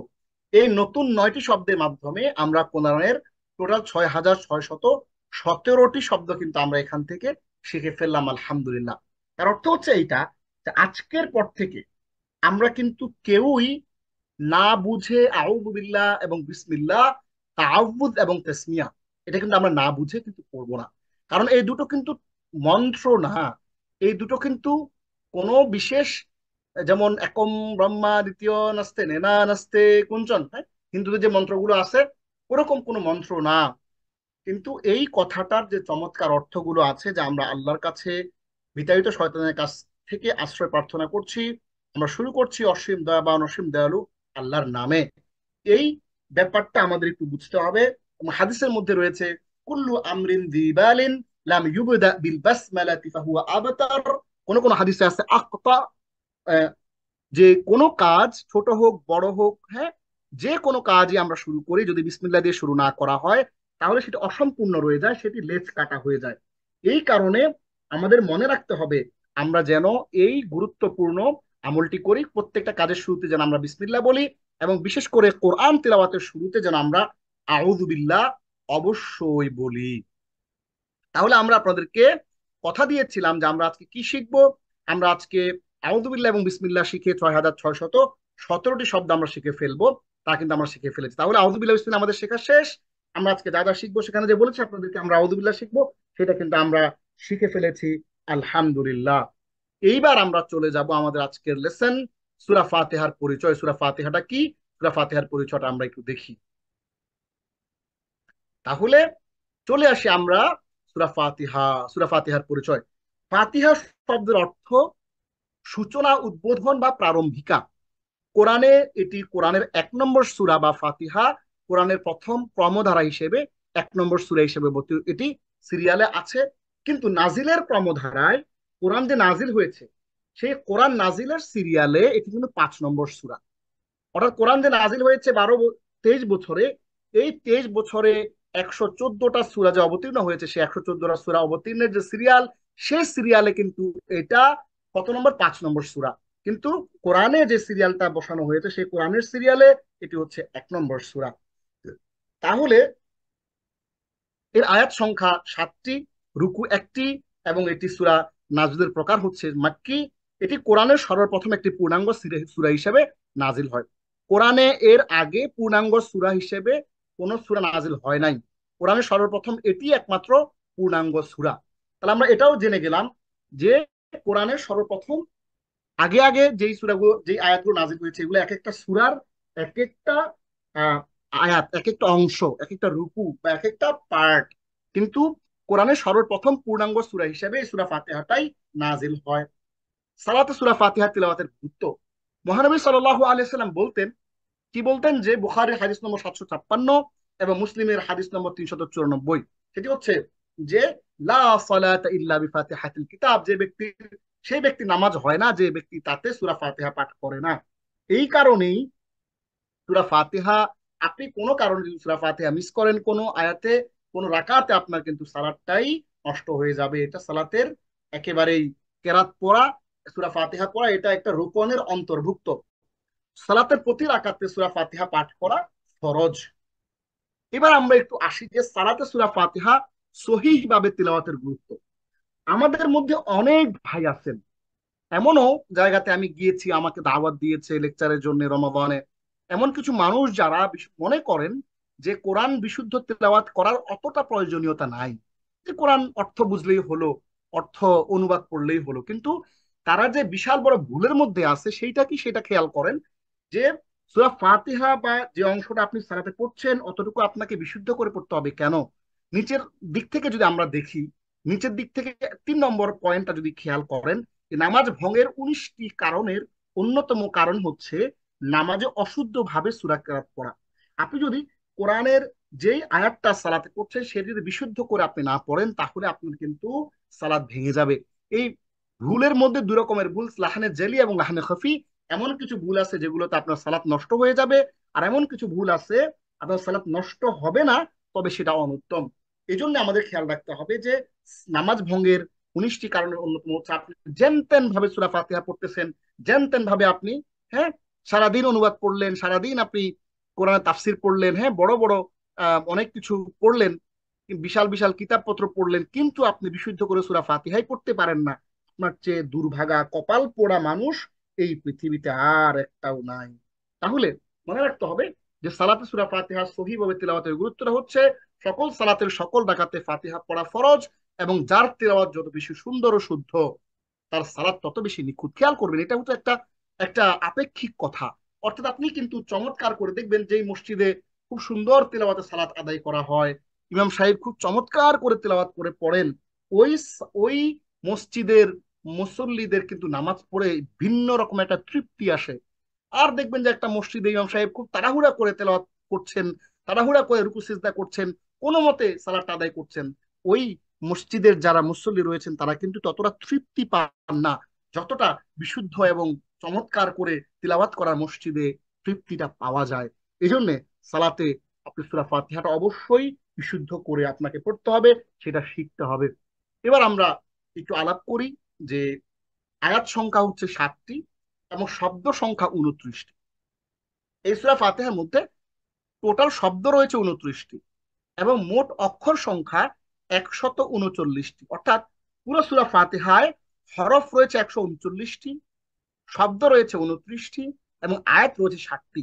এই নতুন 9টি শব্দের মাধ্যমে আমরা কোরআনের টোটাল 6617টি শব্দ কিন্তু আমরা এখান থেকে শিখে ফেললাম, আলহামদুলিল্লাহ। তার অর্থ হচ্ছে এইটা, যে আজকের পর থেকে আমরা কিন্তু কেউই না বুঝে আউযু বিল্লাহ এবং বিসমিল্লাহ, তাআউযুজ এবং তাসমিয়া, এটা কিন্তু আমরা না বুঝে কিন্তু করব না। কারণ এই দুটো কিন্তু মন্ত্র না, এই দুটো কিন্তু কোনো বিশেষ, যেমন একম ব্রহ্মা দ্বিতীয় নাস্তে নেনা নাস্তে কুঞ্চন, হ্যাঁ, হিন্দুদের যে মন্ত্রগুলো আছে ওরকম কোনো মন্ত্র না। কিন্তু এই কথাটার যে চমৎকার অর্থগুলো আছে, যে আমরা আল্লাহর কাছে বিতাড়িত শয়তানের কাছ থেকে আশ্রয় প্রার্থনা করছি, আমরা শুরু করছি অসীম দয়াবান অসীম দয়ালু আল্লাহর নামে, এই ব্যাপারটা আমাদের একটু বুঝতে হবে। এবং হাদিসের মধ্যে রয়েছে কুল্লু আমরিন দিবালিন লাম ইউবদা বিল বাসমালাতি ফাহুয়া আবতার। কোন কোন হাদিসে আছে আখতা, যে কোনো কাজ ছোট হোক বড় হোক, হ্যাঁ, যে কোনো কাজই আমরা শুরু করি যদি বিসমিল্লাহ দিয়ে শুরু না করা হয় তাহলে সেটা অসম্পূর্ণ রয়ে যায়, সেটি লেজ কাটা হয়ে যায়। এই কারণে আমাদের মনে রাখতে হবে আমরা যেন এই গুরুত্বপূর্ণ আমলটি করি, প্রত্যেকটা কাজের শুরুতে যেন আমরা বিসমিল্লাহ বলি, এবং বিশেষ করে কোরআন তেলাওয়াতের শুরুতে যেন আমরা আউযু বিল্লাহ অবশ্যই বলি। তাহলে আমরা আপনাদেরকে কথা দিয়েছিলাম যে আমরা আজকে কি শিখবো। আমরা আজকে আউযুবিল্লাহ এবং বিসমিল্লাহ শিখে 6617টি শব্দ আমরা শিখে ফেলবো, তা কিন্তু আমরা শিখে ফেলেছি। তাহলে আউযুবিল্লাহ বিসমিল্লাহ আমাদের শেখা শেষ। আমরা আজকে যা যা শিখবো, সেখানে যে বলেছি আপনাদেরকে আমরা আউযুবিল্লাহ শিখবো, সেটা কিন্তু আমরা শিখে ফেলেছি, আলহামদুলিল্লাহ। এইবার আমরা চলে যাব আমাদের আজকের লেসন, সূরা ফাতিহার পরিচয়। সূরা ফাতিহাটা কি, সূরা ফাতিহার পরিচয়টা আমরা একটু দেখি। তাহলে চলে আসি আমরা সূরা ফাতিহা। সূরা ফাতিহার পরিচয়। ফাতিহা শব্দের অর্থ সূচনা, উদ্বোধন বা প্রারম্ভিকা। কোরআনে এটি কোরআনের 1 নম্বর সূরা বা ফাতিহা, কোরআনের প্রথম ক্রমধারা হিসেবে 1 নম্বর সূরা হিসেবে এটি সিরিয়ালে আছে। কিন্তু নাজিলের ক্রমধারায় কোরআন যে নাজিল হয়েছে, সেই কোরআন নাজিলের সিরিয়ালে এটি কিন্তু 5 নম্বর সূরা। অর্থাৎ কোরআন যে নাজিল হয়েছে 23 বছরে, এই 23 বছরে 114টা সূরা যে অবতীর্ণ হয়েছে, সে 114টা সূরা অবতীর্ণের যে সিরিয়াল, সেই সিরিয়ালে কিন্তু এটা কত নম্বর? 5 নম্বর সূরা। কিন্তু কোরআনে যে সিরিয়ালটা বসানো হয়েছে, সেই কোরআনের সিরিয়ালে এটি হচ্ছে 1 নম্বর সূরা। তাহলে এর আয়াত সংখ্যা 7টি, রুকু 1টি, এবং এটি সূরা নাজলের প্রকার হচ্ছে মাক্কি। এটি কোরআনের সর্বপ্রথম একটি পূর্ণাঙ্গ সূরা হিসেবে নাজিল হয়। কোরআনে এর আগে পূর্ণাঙ্গ সূরা হিসেবে কোন সূরা নাজিল হয় নাই। কোরআনের সর্বপ্রথম এটি একমাত্র পূর্ণাঙ্গ সূরা। তাহলে আমরা এটাও জেনে গেলাম যে কোরআনের সর্বপ্রথম আগে আগে যেই সূরাগুলো, যেই আয়াতগুলো নাজিল হয়েছে, এগুলো এক একটা সূরার এক একটা আহ, আয়াত, এক একটা অংশ, এক একটা রুকু বা এক একটা পার্ট। কিন্তু কোরআনের সর্বপ্রথম পূর্ণাঙ্গ সূরা হিসেবে এই সূরা ফাতিহাটাই নাজিল হয়। সালাতে সূরা ফাতিহা তিলাওয়াতের গুরুত্ব। মহানবী সাল্লাল্লাহু আলাইহি সাল্লাম বলতেন, কি বলতেন, যে বুখারীর হাদিস নম্বর 756 এবং মুসলিমের হাদিস নম্বর 394, সেটি হচ্ছে যে লা সালাতা ইল্লা বিফাতিহাতিল কিতাব, সেই ব্যক্তি নামাজ হয় না যে ব্যক্তি তাতে সূরা ফাতিহা পাঠ করে না। এই কারণেই সূরা ফাতিহা, আপনি কোনো কারণে যদি সূরা ফাতিহা মিস করেন কোনো আয়াতে, কোনো রাকাতে, আপনার কিন্তু সালাতটাই নষ্ট হয়ে যাবে। এটা সালাতের একেবারেই কেরাত পড়া, সূরা ফাতিহা পড়া, এটা একটা রুকনের অন্তর্ভুক্ত। সালাতের প্রতি রাকাতে সূরা ফাতিহা পাঠ করা ফরজ। এবার আমরা একটু আসি যে সালাতে সূরা ফাতিহা সহিহ ভাবে তিলাওয়াতের গুরুত্ব। আমাদের মধ্যে অনেক ভাই আছেন, এমনও জায়গাতে আমি গিয়েছি, আমাকে দাওয়াত দিয়েছে লেকচারের জন্য রমাদানে, এমন কিছু মানুষ যারা মনে করেন যে কোরআন বিশুদ্ধ তেলাওয়াত করার অতটা প্রয়োজনীয়তা নাই, যে কোরআন অর্থ বুঝলেই হলো, অর্থ অনুবাদ করলেই হলো। কিন্তু তারা যে বিশাল বড় ভুলের মধ্যে আছে সেইটা কি, সেটা খেয়াল করেন। যে সূরা ফাতিহা বা যে অংশটা আপনি সালাতে পড়ছেন অতটুকু আপনাকে বিশুদ্ধ করে পড়তে হবে। কেন? নিচের দিক থেকে যদি আমরা দেখি, নিচের দিক থেকে 3 নম্বর পয়েন্টটা যদি খেয়াল করেন, নামাজ ভঙ্গের 19টি কারণের অন্যতম কারণ হচ্ছে নামাজে অশুদ্ধ ভাবে সূরা কেরাত পড়া। আপনি যদি কোরআনের যেই আয়াতটা সালাতে পড়ছেন সেটা যদি বিশুদ্ধ করে আপনি না পড়েন তাহলে আপনার কিন্তু সালাত ভেঙে যাবে। এই ভুলের মধ্যে দুই রকমের ভুল, লাহানে জেলি এবং লাহানে খফি। এমন কিছু ভুল আছে যেগুলোতে আপনার সালাত নষ্ট হয়ে যাবে, আর এমন কিছু ভুল আছে আপনার সালাত নষ্ট হবে না, তবে সেটা অনুত্তম। এই জন্য আমাদের খেয়াল রাখতে হবে যে নামাজ ভঙ্গের 19টি কারণের অন্যতম হচ্ছে আপনি যেন তেন ভাবে সূরা ফাতিহা পড়তেছেন, যেন তেন ভাবে আপনি, হ্যাঁ, সারাদিন অনুবাদ পড়লেন, সারাদিন আপনি কোরআন তাফসির পড়লেন, হ্যাঁ, বড় বড় অনেক কিছু পড়লেন, বিশাল বিশাল কিতাবপত্র পড়লেন, কিন্তু আপনি বিশুদ্ধ করে সূরা ফাতিহাই পড়তে পারেন না। আপনার চেয়ে দুর্ভাগা কপাল পোড়া মানুষ এই পৃথিবীতে আর একটাও নাই। তাহলে মনে রাখতে হবে যে সালাতে সূরা ফাতিহা সহিভাবে তিলাওয়াতের গুরুত্বটা হচ্ছে সকল সালাতের সকল রাকাতে ফাতিহা পড়া ফরজ, এবং যার তিলাওয়াত যত বেশি সুন্দর ও শুদ্ধ তার সালাত তত বেশি নিখুঁত। খেয়াল করবেন, এটা হচ্ছে একটা একটা আপেক্ষিক কথা। অর্থাৎ আপনি কিন্তু চমৎকার করে দেখবেন যেই মসজিদে খুব সুন্দর তিলাওয়াতে সালাত আদায় করা হয়, ইমাম সাহেব খুব চমৎকার করে তিলাওয়াত করে পড়েন, ওই ওই মসজিদের মুসল্লিদের কিন্তু নামাজ পড়ে ভিন্ন রকম একটা তৃপ্তি আসে। আর দেখবেন যে একটা মসজিদে ইমাম সাহেব খুব তাড়াহুড়া করে তেলাওয়াত করছেন, তাড়াহুড়া করে রুকু সিজদা করছেন, কোনো মতে সালাত আদায় করছেন, ওই মসজিদের যারা মুসল্লি রয়েছেন তারা কিন্তু ততটা তৃপ্তি পান না যতটা বিশুদ্ধ এবং চমৎকার করে তিলাওয়াত করা মসজিদে তৃপ্তিটা পাওয়া যায়। এই জন্যে সালাতে আপনি সূরা ফাতিহাটা অবশ্যই বিশুদ্ধ করে আপনাকে পড়তে হবে, সেটা শিখতে হবে। এবার আমরা একটু আলাপ করি যে আয়াত সংখ্যা হচ্ছে 7টি এবং শব্দ সংখ্যা 29টি। এই সূরা ফাতিহার মধ্যে টোটাল শব্দ রয়েছে 29টি এবং মোট অক্ষর সংখ্যা 139টি। অর্থাৎ পুরো সূরা ফাতিহায় হরফ রয়েছে 139টি, শব্দ রয়েছে 29টি এবং আয়াত রয়েছে 7টি।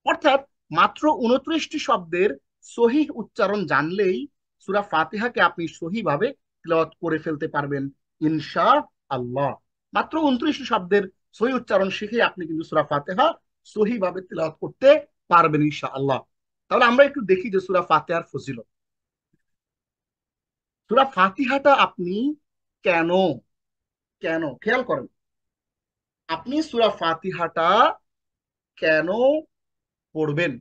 অর্থাৎ মাত্র 29টি শব্দের সহিহ উচ্চারণ জানলেই সূরা ফাতিহাকে আপনি সহিভাবে তিলাওয়াত করে ফেলতে পারবেন ইনশা আল্লাহ। মাত্র 29টি শব্দের সহি উচ্চারণ শিখে আপনি কিন্তু সূরা ফাতিহা সহিভাবে তিলাওয়াত করতে পারবেন ইনশা আল্লাহ। তাহলে আমরা একটু দেখি যে সূরা ফাতিহার ফজিলত। সূরা ফাতিহাটা আপনি কেন কেন খেয়াল করেন, আপনি সূরা ফাতিহাটা কেন পড়বেন?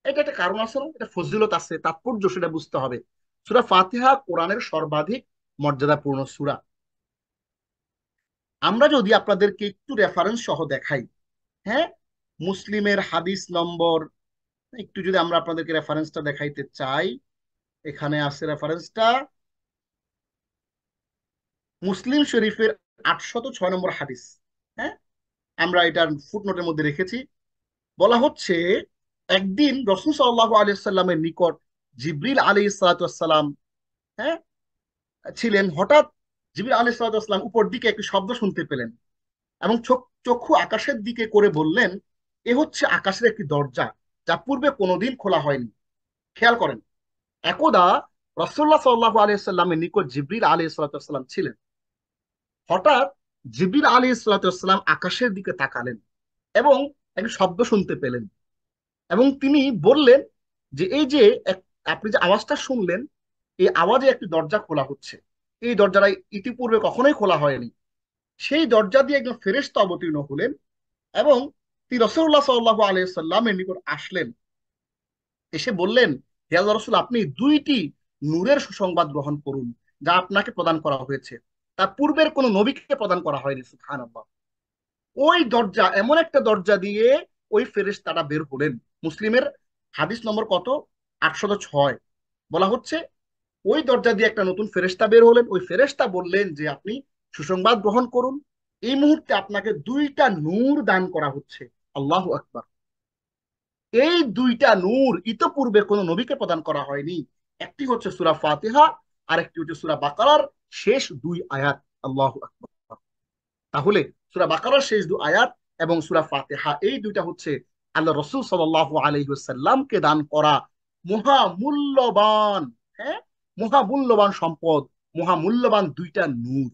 এটা একটা কারণ আছে না, এটা ফজিলত আছে, তাৎপর্য সেটা বুঝতে হবে। সূরা ফাতিহা কোরআনের সর্বাধিক মর্যাদাপূর্ণ সূরা। আমরা যদি আপনাদেরকে একটু রেফারেন্স সহ দেখাই, হ্যাঁ, মুসলিমের হাদিস নম্বর, একটু যদি আমরা আপনাদেরকে রেফারেন্সটা দেখাইতে চাই, এখানে আছে রেফারেন্সটা মুসলিম শরীফের 806 নম্বর হাদিস। হ্যাঁ, আমরা এটার ফুটনোটের মধ্যে রেখেছি। বলা হচ্ছে একদিন রাসূল সাল্লাল্লাহু আলাইহি সাল্লামের নিকট জিবরিল আলাইহিস সালাম, হ্যাঁ, ছিলেন। হঠাৎ জিবরিল আলাইহিস সালাম উপর দিকে একটি শব্দ শুনতে পেলেন এবং চক্ষু আকাশের দিকে করে বললেন, এ হচ্ছে আকাশের একটি দরজা যা পূর্বে কোনোদিন খোলা হয়নি। খেয়াল করেন, একদা রাসূলুল্লাহ সাল্লাল্লাহু আলাইহি সাল্লামের নিকট জিবরিল আলাইহিস সালাম ছিলেন। হঠাৎ জিবরিল আলাইহিস সালাম আকাশের দিকে তাকালেন এবং একটি শব্দ শুনতে পেলেন এবং তিনি বললেন যে এই যে আপনি যে আওয়াজটা শুনলেন, এই আওয়াজে একটি দরজা খোলা হচ্ছে। এই দরজাটা ইতিপূর্বে কখনোই খোলা হয়নি। সেই দরজা দিয়ে একজন ফেরেশতা অবতীর্ণ হলেন এবং তিনি রাসূলুল্লাহ সাল্লাল্লাহু আলাইহি সাল্লামের নিকট আসলেন। এসে বললেন, হে আল্লাহর রাসূল, আপনি 2টি নূরের সুসংবাদ গ্রহণ করুন যা আপনাকে প্রদান করা হয়েছে, তা পূর্বের কোন নবীকে প্রদান করা হয়নি। সুবহানাল্লাহ। ওই দরজা, এমন একটা দরজা দিয়ে ওই ফেরেশতাটা বের হলেন। মুসলিমের হাদিস নম্বর কত? 806। বলা হচ্ছে ওই দরজা দিয়ে একটা নতুন ফেরেশতা বের হলেন। ওই ফেরেশতা বললেন যে আপনি সুসংবাদ গ্রহণ করুন, এই মুহূর্তে আপনাকে 2টা নূর দান করা হচ্ছে। আল্লাহু আকবার। এই 2টা নূর ইতপূর্বে কোনো নবীকে প্রদান করা হয়নি। একটি হচ্ছে সূরা ফাতিহা আর একটি হচ্ছে সূরা বাকারার শেষ 2 আয়াত। আল্লাহু আকবার। তাহলে সূরা বাকারার শেষ 2 আয়াত এবং সূরা ফাতিহা, এই 2টা হচ্ছে আল্লাহ রাসূল সাল্লাল্লাহু আলাইহি ওয়াসাল্লামকে দান করা মহামূল্যবান, হ্যাঁ, মহামূল্যবান সম্পদ, মহামূল্যবান 2টা নূর।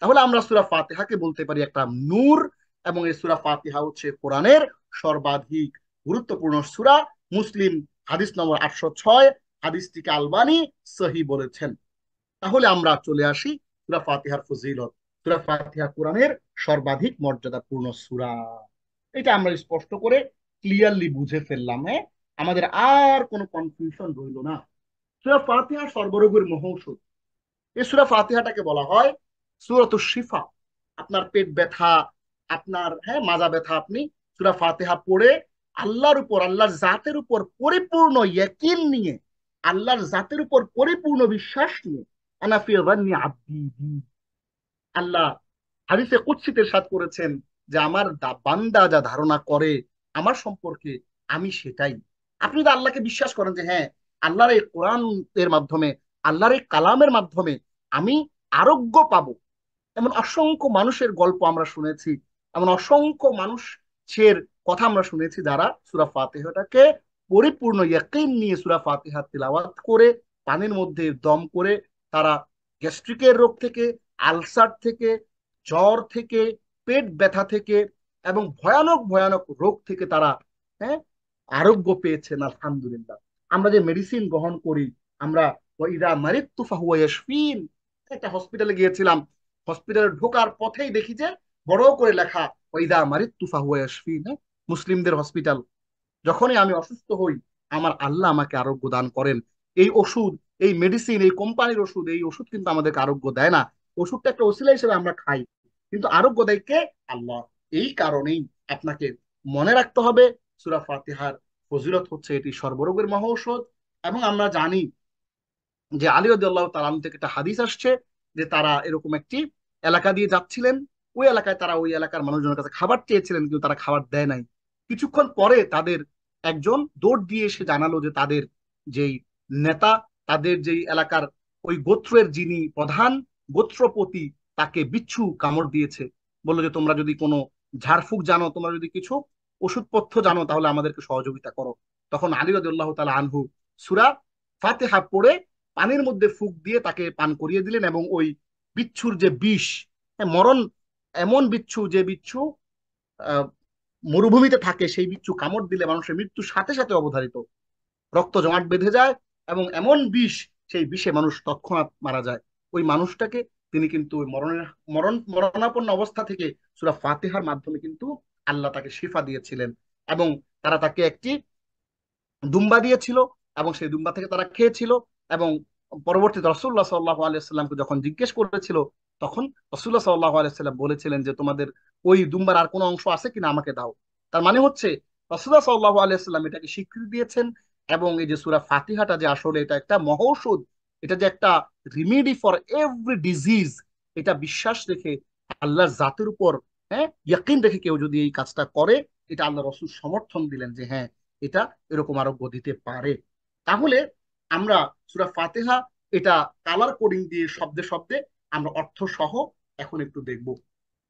তাহলে আমরা সূরা ফাতিহাকে বলতে পারি একটা নূর এবং এই সূরা ফাতিহা হচ্ছে কোরআনের সর্বাধিক গুরুত্বপূর্ণ সূরা। মুসলিম হাদিস নম্বর 806, হাদিসটিকে আলবানী সহি বলেছেন। তাহলে আমরা চলে আসি সূরা ফাতিহার ফজিলত। সূরা ফাতিহা কোরআনের সর্বাধিক মর্যাদাপূর্ণ সূরা, এটা আমরা স্পষ্ট করে ক্লিয়ারলি বুঝে ফেললাম। হ্যাঁ, আমাদের আর কোনো কনফিউশন রইল না। সূরা ফাতিহা সর্বরোগের মহৌষধ। এই সূরা ফাতিহাটাকে বলা হয় সূরাতুশ শিফা। আপনার পেট ব্যথা, আপনার মাজা ব্যথা, আপনি সূরা ফাতিহা পড়ে আল্লাহর উপর, আল্লাহর জাতের উপর পরিপূর্ণ ইয়াকিন নিয়ে, আল্লাহর জাতের উপর পরিপূর্ণ বিশ্বাস নিয়ে, আনা ফি যান্নি আব্দি বি, আল্লাহ হাদিসে কুদসিতে ইরশাদ করেছেন যে আমার বান্দা যা ধারণা করে আমার সম্পর্কে আমি সেটাই। আপনি যদি আল্লাহকে বিশ্বাস করেন যে হ্যাঁ, আল্লাহর এই কোরআন এর মাধ্যমে, আল্লাহর এই কালামের মাধ্যমে আমি আরোগ্য পাবো, এমন অসংখ্য মানুষের গল্প আমরা শুনেছি, এমন অসংখ্য মানুষের কথা আমরা শুনেছি যারা সূরা ফাতিহাটাকে পরিপূর্ণ ইয়াকিন নিয়ে সূরা ফাতিহা তিলাওয়াত করে পানির মধ্যে দম করে তারা গ্যাস্ট্রিকের রোগ থেকে, আলসার থেকে, জ্বর থেকে, পেট ব্যথা থেকে এবং ভয়ানক ভয়ানক রোগ থেকে তারা হ্যাঁ আরোগ্য পেয়েছেন আলহামদুলিল্লাহ। আমরা যে মেডিসিন গ্রহণ করি, আমরা ওয়াইদা মারিদতু ফাহুয়া ইয়াশফিন, একটা হসপিটালে গিয়েছিলাম, হসপিটালে ঢোকার পথেই দেখি যে বড় করে লেখা ওয়াইদা মারিদতু ফাহুয়া ইয়াশফিন, মুসলিমদের হসপিটাল। যখনই আমি অসুস্থ হই আমার আল্লাহ আমাকে আরোগ্য দান করেন। এই ওষুধ, এই মেডিসিন, এই কোম্পানির ওষুধ, এই ওষুধ কিন্তু আমাদেরকে আরোগ্য দেয় না। ওষুধটা একটা ওসিলা হিসেবে আমরা খাই, কিন্তু আরোগ্য দেয় কে? আল্লাহ। এই কারণেই আপনাকে মনে রাখতে হবে সূরা ফাতিহার ফজিলত হচ্ছে এটি সর্বরোগের মহৌষধ। এবং আমরা জানি যে আলী রাদিয়াল্লাহু তাআলা আনহু থেকে একটা হাদিস আসছে যে তারা এরকম একটি এলাকা দিয়ে যাচ্ছিলেন, ওই এলাকায় তারা ওই এলাকার মানুষজনের কাছে খাবার চেয়েছিলেন কিন্তু তারা খাবার দেয় নাই। কিছুক্ষণ পরে তাদের একজন দৌড় দিয়ে এসে জানালো যে তাদের যেই নেতা, তাদের যেই এলাকার ওই গোত্রের যিনি প্রধান গোত্রপতি, তাকে বিচ্ছু কামড় দিয়েছে। বললো যে তোমরা যদি কোনো ঝাড়ফুঁক জানো, তোমরা যদি কিছু ওষুধপথ্য জানো তাহলে আমাদেরকে সহযোগিতা করো। তখন আলী রাদিয়াল্লাহু তাআলা আনহু সূরা ফাতিহা পড়ে পানির মধ্যে ফুঁক দিয়ে তাকে পান করিয়ে দিলেন এবং ওই বিচ্ছুর যে বিষ, মরণ, এমন বিচ্ছু যে বিচ্ছু আহ, মরুভূমিতে থাকে, সেই বিচ্ছু কামড় দিলে মানুষের মৃত্যুর সাথে সাথে অবধারিত, রক্ত জমাট বেঁধে যায় এবং এমন বিষ, সেই বিষে মানুষ তৎক্ষণাৎ মারা যায়। ওই মানুষটাকে তিনি কিন্তু ওই মরণাপন্ন অবস্থা থেকে সূরা ফাতিহার মাধ্যমে কিন্তু আল্লাহ তাকে শিফা দিয়েছিলেন। এবং তারা তাকে একটি দুম্বা দিয়েছিল এবং সেই দুম্বা থেকে তারা খেয়েছিল। এবং পরবর্তীতে রাসূলুল্লাহ সাল্লাল্লাহু আলাইহি সাল্লামকে যখন জিজ্ঞেস করেছিল, তখন রাসূলুল্লাহ সাল্লাল্লাহু আলাইহি সাল্লাম বলেছিলেন যে তোমাদের ওই দুম্বার আর কোনো অংশ আছে কিনা আমাকে দাও। তার মানে হচ্ছে রাসূলুল্লাহ সাল্লাল্লাহু আলাইহি সাল্লাম এটাকে স্বীকৃতি দিয়েছেন। এবং এই যে সূরা ফাতিহাটা যে আসলে এটা একটা মহৌষধ, এটা যে একটা রিমেডি ফর এভরি ডিজিজ, এটা বিশ্বাস রেখে আল্লাহর জাতের উপর ইয়াকিন রেখে কেউ যদি এই কাজটা করে, এটা আল্লাহ রাসূল সমর্থন দিলেন যে হ্যাঁ, এটা এরকম আরোগ্য দিতে পারে। তাহলে আমরা সূরা ফাতিহা এটা কালার কোডিং দিয়ে শব্দে শব্দে আমরা অর্থ সহ এখন একটু দেখব।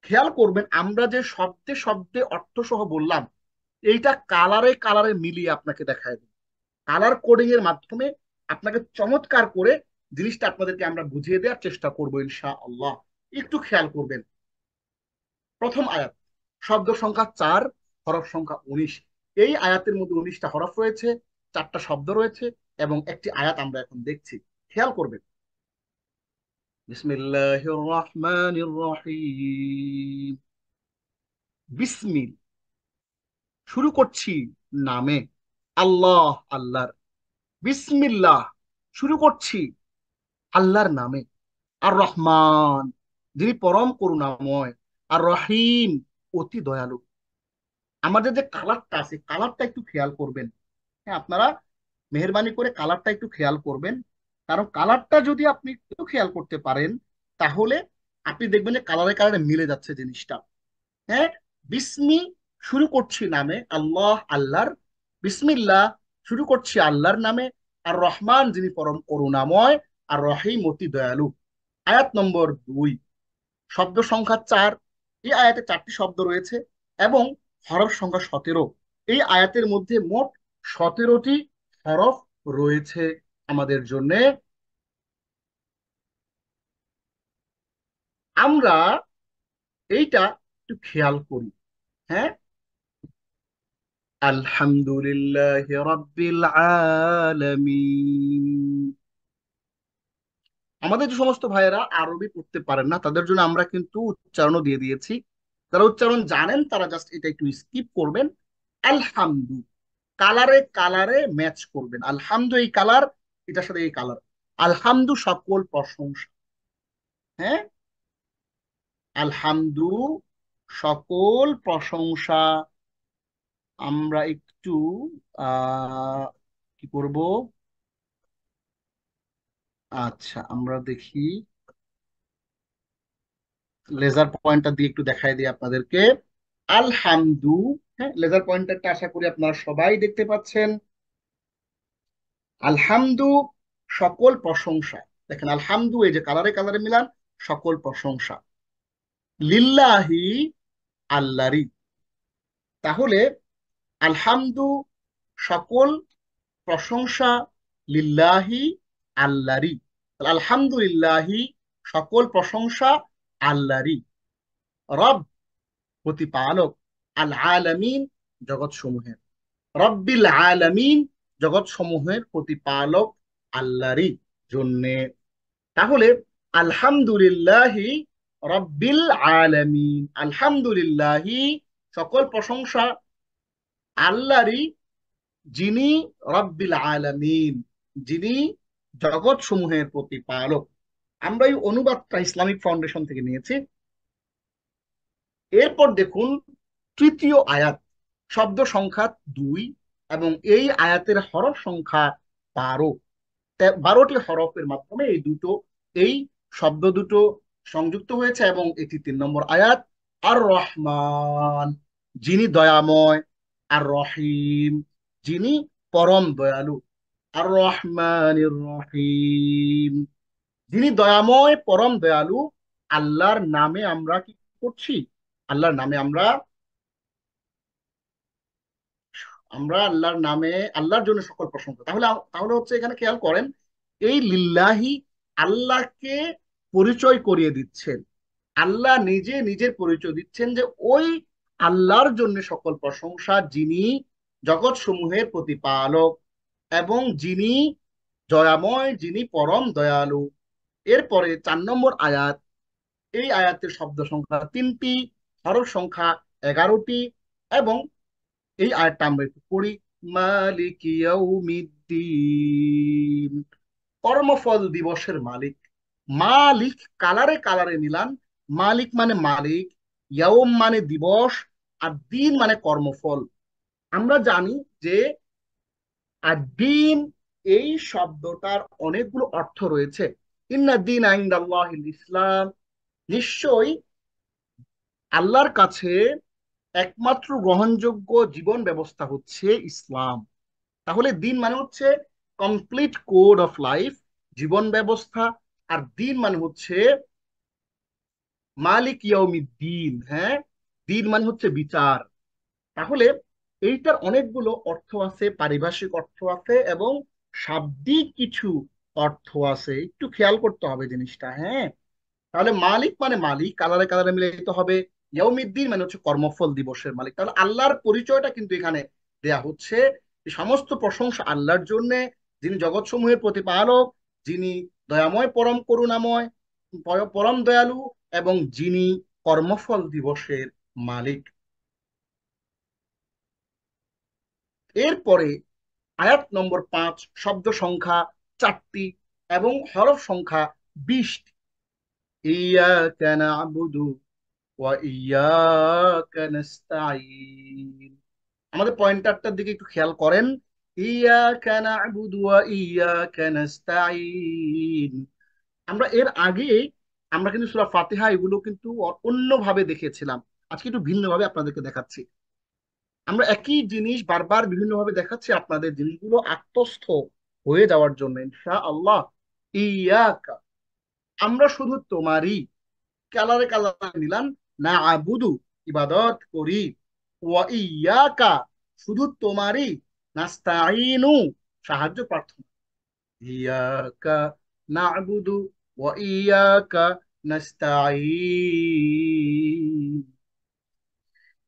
খেয়াল করবেন আমরা যে শব্দে শব্দে অর্থ সহ বললাম, এইটা কালারে কালারে মিলিয়ে আপনাকে দেখায় দিই। কালার কোডিং এর মাধ্যমে আপনাকে চমৎকার করে জিনিসটা আপনাদেরকে আমরা বুঝিয়ে দেওয়ার চেষ্টা করবো ইনশাআল্লাহ। একটু খেয়াল করবেন। প্রথম আয়াত, শব্দ সংখ্যা 4, হরফ সংখ্যা 19। এই আয়াতের মধ্যে 19টা হরফ রয়েছে, 4টা শব্দ রয়েছে এবং একটি আয়াত আমরা এখন দেখছি। খেয়াল করবেন। বিসমিল্লাহির রহমানির রহিম। বিসমিল, শুরু করছি নামে, আল্লাহ, আল্লাহর। বিসমিল্লাহ, শুরু করছি আল্লাহর নামে। আর রহমান, যিনি পরম করুণাময়। আর রহিম, অতি দয়ালু। আমাদের যে কালারটা আছে, কালারটা একটু খেয়াল করবেন। হ্যাঁ, আপনারা মেহরবানি করে কালারটা একটু খেয়াল করবেন। কারণ কালারটা যদি আপনি একটু খেয়াল করতে পারেন, তাহলে আপনি দেখবেন যে কালারে কালারে মিলে যাচ্ছে জিনিসটা। হ্যাঁ, বিসমি, শুরু করছি নামে আল্লাহ, আল্লাহর। বিসমিল্লাহ, শুরু করছি আল্লাহর নামে। আর রহমান, যিনি পরম করুণাময়। আর রহিম, অতি দয়ালু। আয়াত নম্বর 2, শব্দ সংখ্যা 4। এই আয়াতে 4টি শব্দ রয়েছে এবং হরফ সংখ্যা 17। এই আয়াতের মধ্যে মোট 17টি হরফ রয়েছে আমাদের জন্য। আমরা এইটা একটু খেয়াল করি। হ্যাঁ, আলহামদুলিল্লাহ রাব্বিল আলামিন। আমাদের যে সমস্ত ভাইয়েরা আরবি পড়তে পারেন না তাদের জন্য আমরা কিন্তু উচ্চারণও দিয়ে দিয়েছি। যারা উচ্চারণ জানেন তারা জাস্ট এটা একটু স্কিপ করবেন। আলহামদু, কালারে কালারে ম্যাচ করবেন। আলহামদু এই কালার, এটার সাথে এই কালার। আলহামদু সকল প্রশংসা। হ্যাঁ, আলহামদু সকল প্রশংসা। আমরা একটু কি করব, আচ্ছা আমরা দেখি, লেজার পয়েন্টার দিয়ে একটু দেখাই দিই আপনাদেরকে। আলহামদু, হ্যাঁ লেজার পয়েন্টারটা আশা করি আপনারা সবাই দেখতে পাচ্ছেন। আলহামদু সকল প্রশংসা। দেখেন আলহামদু এই যে কালারে কালারে মিলান, সকল প্রশংসা। লিল্লাহি আল্লাহরই। তাহলে আলহামদু সকল প্রশংসা, লিল্লাহি আল্লাহরই। আলহামদুলিল্লাহি সকল প্রশংসা আল্লাহরই। রব প্রতিপালক, আল আলামিন জগৎ সমূহের, রব্বিল আলামিন জগৎ সমূহের প্রতিপালক আল্লাহরই জন্যে। তাহলে আলহামদুলিল্লাহি রব্বিল আলামিন, আলহামদুলিল্লাহি সকল প্রশংসা আল্লাহরই, যিনি রব্বিল আলামিন, যিনি জগৎ সমূহের প্রতিপালক। আমরা এই অনুবাদটা ইসলামিক ফাউন্ডেশন থেকে নিয়েছি। এরপর দেখুন তৃতীয় আয়াত, শব্দ সংখ্যা 2 এবং এই আয়াতের হরফ সংখ্যা 12। 12টি হরফের মাধ্যমে এই শব্দ দুটো সংযুক্ত হয়েছে এবং এটি 3 নম্বর আয়াত। আর রহমান, যিনি দয়াময়। আর রহিম, যিনি পরম দয়ালু। আর রহমান রহিম, যিনি দয়াময় পরম দয়ালু। আল্লাহর নামে আমরা কি করছি? আল্লাহর নামে আমরা আমরা আল্লাহর নামে, আল্লাহর জন্য সকল প্রশংসা। তাহলে তাহলে হচ্ছে এখানে খেয়াল করেন, এই লিল্লাহি আল্লাহকে পরিচয় করিয়ে দিচ্ছেন। আল্লাহ নিজে নিজের পরিচয় দিচ্ছেন যে ওই আল্লাহর জন্য সকল প্রশংসা, যিনি জগৎ সমূহের প্রতিপালক এবং যিনি দয়াময়, যিনি পরম দয়ালু। এরপরে 4 নম্বর আয়াত, এই আয়াতের শব্দ সংখ্যা 3টি, হরফ সংখ্যা 11টি এবং এই আয়াতটা আমরা একটু পড়ি। মালিক ইয়াউমিদ্দিন, কর্মফল দিবসের মালিক। মালিক কালারে কালারে মিলান। মালিক মানে মালিক, ইয়াউম মানে দিবস, আর দিন মানে কর্মফল। আমরা জানি যে আর দিন এই শব্দটার অনেকগুলো অর্থ রয়েছে। ইন্না দিন ইনদাল্লাহিল ইসলাম, নিশ্চয়ই আল্লাহর কাছে একমাত্র গ্রহণযোগ্য জীবন ব্যবস্থা হচ্ছে ইসলাম। তাহলে দিন মানে হচ্ছে কমপ্লিট কোড অফ লাইফ, জীবন ব্যবস্থা। আর দিন মানে হচ্ছে মালিক ইয়াউমিদ্দিন, হ্যাঁ, দিন মানে হচ্ছে বিচার। তাহলে এইটার অনেকগুলো অর্থ আছে, পারিভাষিক অর্থ আছে এবং শাব্দিক কিছু অর্থ আছে, একটু খেয়াল করতে হবে জিনিসটা। হ্যাঁ, তাহলে মালিক মানে মালিক, কালারে কালারে মিলে যেতে হবে। ইয়াউমিদ্দিন মানে হচ্ছে কর্মফল দিবসের মালিক। তাহলে আল্লাহর পরিচয়টা কিন্তু এখানে দেয়া হচ্ছে। এই সমস্ত প্রশংসা আল্লাহর জন্য, যিনি জগৎ সমূহের প্রতিপালক, যিনি দয়াময় পরম করুণাময়, পরম দয়ালু এবং যিনি কর্মফল দিবসের মালিক। এরপরে আয়াত নম্বর 5, শব্দ সংখ্যা 4টি এবং হরফ সংখ্যা 20টি। ইয়াকা না'বুদু ওয়া ইয়াকা নাস্তাঈন। আমাদের পয়েন্টারটার দিকে একটু খেয়াল করেন। ইয়াকা না'বুদু ওয়া ইয়াকা নাস্তাঈন। আমরা এর আগে আমরা কিন্তু সূরা ফাতিহা এগুলো কিন্তু অন্যভাবে দেখেছিলাম। আজকে একটু ভিন্নভাবে আপনাদেরকে দেখাচ্ছি। আমরা একই জিনিস বারবার বিভিন্নভাবে দেখাচ্ছি আপনাদের জিনিসগুলো আত্মস্থ হয়ে যাওয়ার জন্য ইনশাআল্লাহ। ইয়াকা, আমরা শুধু তোমারই, কালারে কালারে মিলান। না আবুদু, ইবাদত করি। ওয়া ইয়াকা, শুধু তোমারই। নাস্তাইনু, সাহায্য প্রার্থনা। ইয়াকা না'বুদু ওয়া ইয়াকা নাস্তাইন।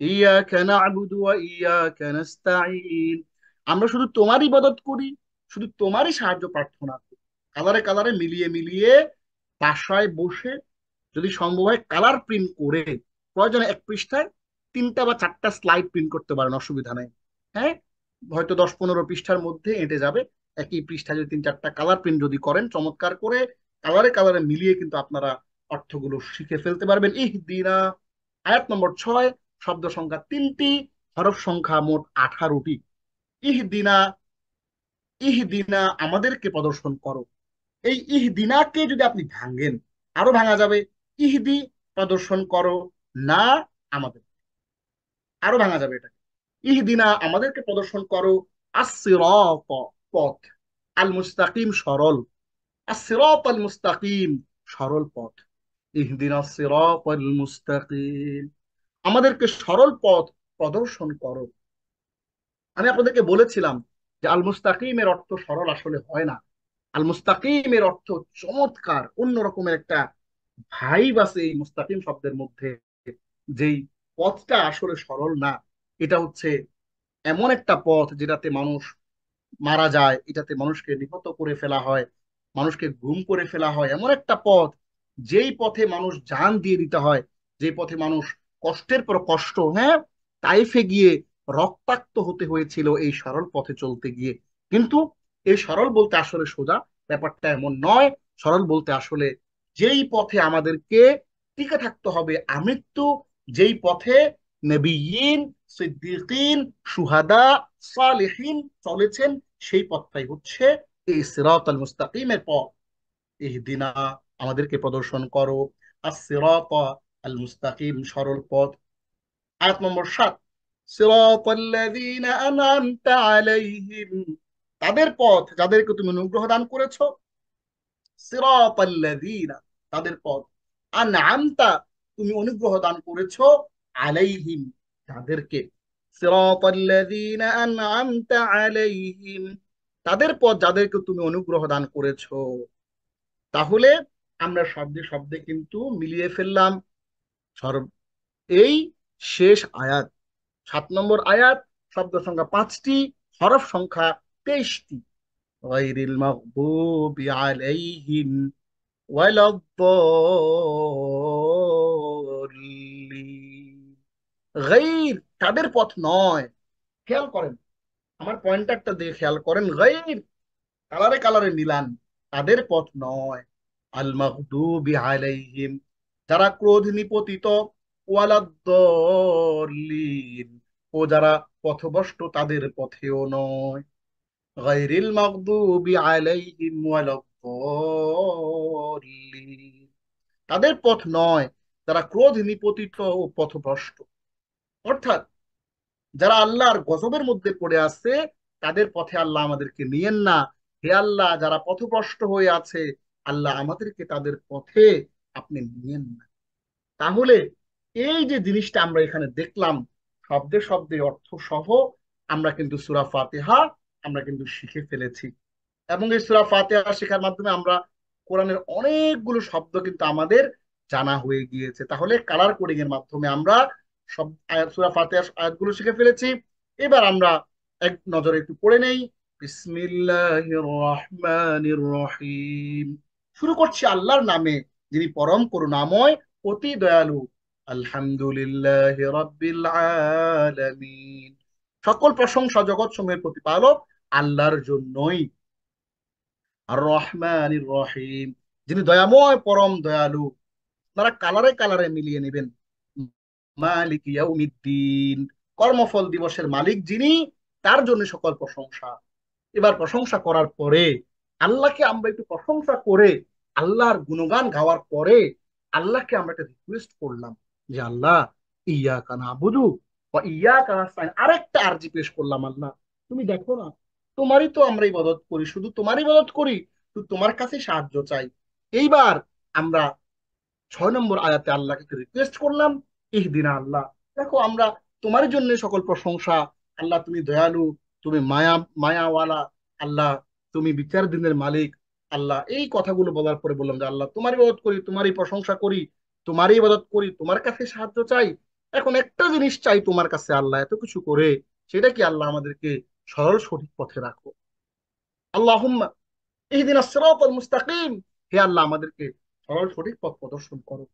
ইয়াকা না'বুদু ওয়া ইয়াকা নাস্তাঈন। আমরা শুধু তোমারই ইবাদত করি, শুধু তোমারই সাহায্য প্রার্থনা করি। কালারে কালারে মিলিয়ে মিলিয়ে বাসায় বসে যদি সম্ভব হয় কালার প্রিন্ট করে, প্রয়োজনে এক পৃষ্ঠায় 3টা বা 4টা স্লাইড প্রিন্ট করতে পারেন, অসুবিধা নেই। হ্যাঁ, হয়তো 10-15 পৃষ্ঠার মধ্যে এঁটে যাবে। একই পৃষ্ঠায় যদি 3-4টা কালার প্রিন্ট যদি করেন চমৎকার করে, কালারে কালারে মিলিয়ে কিন্তু আপনারা অর্থগুলো শিখে ফেলতে পারবেন। ইহদিনা, আয়াত নম্বর 6, শব্দ সংখ্যা 3টি, হরফ সংখ্যা মোট 18টি। ইহদিনা, ইহদিনা আমাদেরকে প্রদর্শন করো। এই ইহদিনাকে যদি আপনি ভাঙেন, আরো ভাঙা যাবে, ইহদি প্রদর্শন করো, না আমাদের, আরো ভাঙা যাবে এটা। ইহদিনা আমাদেরকে প্রদর্শন করো, আস-সিরাত পথ, আল মুস্তাকিম সরল, আস-সিরাত আল মুস্তাকিম সরল পথ, ইহদিনা সিরাত আল মুস্তাকিম আমাদেরকে সরল পথ প্রদর্শন করো। আমি আপনাদেরকে বলেছিলাম যে আল মুস্তাকিমের অর্থ সরল আসলে হয় না। আল মুস্তাকিমের অর্থ চমৎকার, অন্য রকমের একটা ভাইব আছে এই মুস্তাকিম শব্দের মধ্যে। যেই পথটা আসলে সরল না, এটা হচ্ছে এমন একটা পথ যেটাতে মানুষ মারা যায়, এটাতে মানুষকে নিহত করে ফেলা হয়, মানুষকে গুম করে ফেলা হয়, এমন একটা পথ যেই পথে মানুষ জান দিয়ে দিতে হয়, যে পথে মানুষ কষ্টের পর কষ্ট, হ্যাঁ, তাইফে গিয়ে রক্তাক্ত হতে হয়েছিল এই সরল পথে চলতে গিয়ে। কিন্তু এই সরল বলতে আসলে সোজা ব্যাপারটা এমন নয়। সরল বলতে আসলে যেই পথে আমাদেরকে টিকে থাকতে হবে আমৃত্যু, যেই পথে নবিয়িন, সিদ্দিকিন, শুহাদা, সালেহিন চলেছেন, সেই পথটাই হচ্ছে এই সিরাতাল মুস্তাকিমের পথ। ইহদিনা আমাদেরকে প্রদর্শন করো, আস-সিরাত আল মুস্তাকিম সরল পথ। আয়াত নম্বর 7, সিরাতাল্লাযীনা আন'আমতা আলাইহিম তাদের পথ যাদেরকে তুমি অনুগ্রহ দান করেছো, সিরাতাল্লাযীনা তাদের পথ, আন'আমতা তুমি অনুগ্রহ দান করেছো, আলাইহিম তাদেরকে, সিরাতাল্লাযীনা আন'আমতা আলাইহিম তাদের পথ যাদেরকে তুমি অনুগ্রহ দান করেছো। তাহলে আমরা শব্দে শব্দে কিন্তু মিলিয়ে ফেললাম সর্ব এই শেষ আয়াত। 7 নম্বর আয়াত, শব্দ সংখ্যা 5টি, হরফ সংখ্যা 23টি। গায়রিল মাগদুবি আলাইহিম ওয়ালাদ-দাল্লিন। গায়র তাদের পথ নয়, খেয়াল করেন, আমার পয়েন্টারটা দিয়ে খেয়াল করেন, গায়র কালারে কালারে মিলান, তাদের পথ নয়। আল মাগদুবি আলাইহিম যারা ক্রোধ নিপতিত, ওয়ালাদ-দাল্লিন ও যারা পথভ্রষ্ট তাদের পথেও নয়। গায়রিল মাগদুবি আলাইহিম ওয়ালাদ-দাল্লিন তাদের পথ নয় যারা ক্রোধ নিপতিত ও পথভ্রষ্ট। অর্থাৎ যারা আল্লাহর গজবের মধ্যে পড়ে আছে, তাদের পথে আল্লাহ আমাদেরকে নিয়েন না। হে আল্লাহ, যারা পথভ্রষ্ট হয়ে আছে, আল্লাহ আমাদেরকে তাদের পথে আপনি নিয়েন না। তাহলে এই যে জিনিসটা আমরা এখানে দেখলাম, শব্দে শব্দে অর্থ সহ আমরা কিন্তু সূরা ফাতিহা আমরা কিন্তু শিখে ফেলেছি। এবং এই সূরা ফাতিহা শেখার মাধ্যমে আমরা কোরআনের অনেকগুলো শব্দ কিন্তু আমাদের জানা হয়ে গিয়েছে। তাহলে কালার কোডিং এর মাধ্যমে আমরা সব আয়াত, সূরা ফাতিহার আয়াতগুলো শিখে ফেলেছি। এবার আমরা এক নজরে একটু পড়ে নেই। বিসমিল্লাহির রহমানির রহিম, শুরু করছি আল্লাহর নামে যিনি পরম করুণাময়, অতি দয়ালু। আলহামদুলিল্লাহি রাব্বিল আলামিন, সকল প্রশংসা জগৎ সমূহের প্রতিপালক আল্লাহর জন্যই। আর রহমানির রহিম, যিনি দয়াময় পরম দয়ালু। তারা কালারে কালারে মিলিয়ে নেবেন। মালিক ইয়াউমিদ্দিন, কর্মফল দিবসের মালিক যিনি, তার জন্য সকল প্রশংসা। এবার প্রশংসা করার পরে আল্লাহকে আমরা একটু প্রশংসা করে, আল্লাহর গুণগান গাওয়ার পরে আল্লাহকে আমরা একটা রিকোয়েস্ট করলাম যে আল্লাহ, ইয়াকা নাবুদু ওয়া ইয়াকা নাস্তাইন, আরেকটা আরজি পেশ করলাম, আল্লাহ তুমি দেখো না, তোমারই তো আমরা ইবাদত করি, শুধু তোমারই ইবাদত করি, শুধু তোমার কাছে সাহায্য চাই। এইবার আমরা 6 নম্বর আয়াতে আল্লাহকে রিকোয়েস্ট করলাম, ইহদিনা আল্লাহ, দেখো আমরা তোমার জন্য সকল প্রশংসা, আল্লাহ তুমি দয়ালু, তুমি মায়াওয়ালা, আল্লাহ তুমি বিচার দিনের মালিক। আল্লাহ এই কথাগুলো বলার পরে বললাম যে আল্লাহ তোমারই ইবাদত করি, তোমারই প্রশংসা করি, তোমারই ইবাদত করি, তোমার কাছে সাহায্য চাই। এখন একটা জিনিস চাই তোমার কাছে আল্লাহ, এত কিছু করে সেটা কি আল্লাহ আমাদেরকে সরল সঠিক পথে রাখো। আল্লাহুম্মা ইহদিনাস সিরাতাল মুস্তাকিম, হে আল্লাহ আমাদেরকে সরল সঠিক পথ প্রদর্শন করো।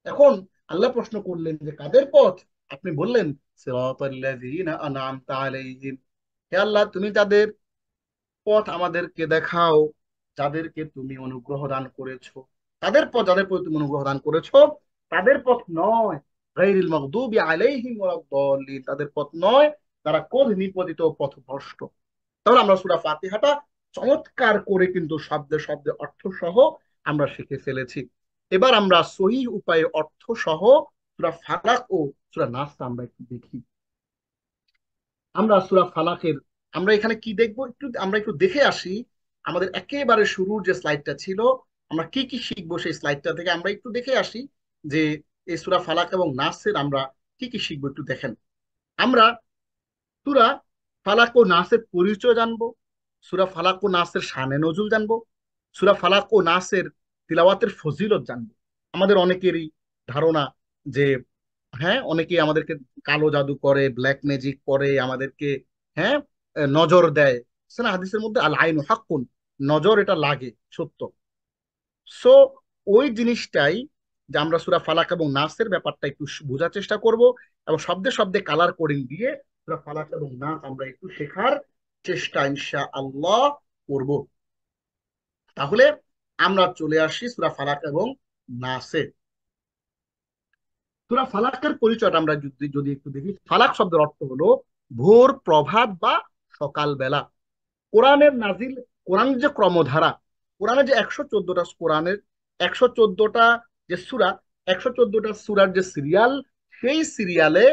এখন আল্লাহ প্রশ্ন করলেন যে কাদের পথ? আপনি বললেন সিরাতাল্লাযীনা আনআমতা আলাইহিম, হে আল্লাহ তুমি তাদের পথ আমাদেরকে দেখাও যাদেরকে তুমি অনুগ্রহ দান করেছো। তাদের পথ যাদের প্রতি তুমি অনুগ্রহ দান করেছো, তাদের পথ নয়। গায়রিল মাগদুবি আলাইহিম ওয়ালাদ-দাল্লিন, তাদের পথ নয় তারা কোন নিপতিত পথভ্রষ্ট। তাহলে আমরা সূরা ফাতিহাটা চমৎকার করে কিন্তু শব্দে শব্দে অর্থ সহ আমরা শিখে ফেলেছি। এবার আমরা সহিহ উপায়ে অর্থ সহ সূরা ফালাক ও সূরা নাস আমরা একটু দেখি। আমরা সূরা ফালাকের আমরা এখানে কি দেখব, আমরা একটু দেখে আসি। আমাদের একেবারে শুরুর যে স্লাইডটা ছিল, আমরা কি কি শিখবো সেই স্লাইডটা থেকে আমরা একটু দেখে আসি যে এই সূরা ফালাক এবং নাসের আমরা কি কি শিখবো একটু দেখেন। আমরা সূরা ফালাক ও নাসের পরিচয় জানবো, সূরা ফালাক ও নাসের শানে নজুল জানবো, সূরা ফালাক ও নাসের তিলাওয়াতের ফজিলত জানবো। আমাদের অনেকেরই ধারণা যে হ্যাঁ, অনেকেই আমাদেরকে কালো জাদু করে, ব্ল্যাক ম্যাজিক করে, আমাদেরকে হ্যাঁ নজর দেয়। আছে না হাদিসের মধ্যে, আল আইনু হাক্কুন, নজর এটা লাগে, সত্য। সো ওই জিনিসটাই যে আমরা সূরা ফালাক এবং নাসের ব্যাপারটা একটু বোঝার চেষ্টা করব, এবং শব্দে শব্দে কালার কোডিং দিয়ে সূরা ফালাক এবং নাস আমরা একটু শেখার চেষ্টা ইনশাআল্লাহ করব। তাহলে আমরা চলে আসি সূরা ফালাক এবং নাসে। সূরা ফালাকের পরিচয়টা আমরা যদি যদি একটু দেখি, ফালাক শব্দের অর্থ হলো ভোর, প্রভাত বা সকাল বেলা। কোরআনের নাজিল, কোরআনের যে ক্রমধারা, কোরআনের যে 114টা কোরআনের 114টা যে সূরা, 114টা সূরার যে সিরিয়াল, সেই সিরিয়ালে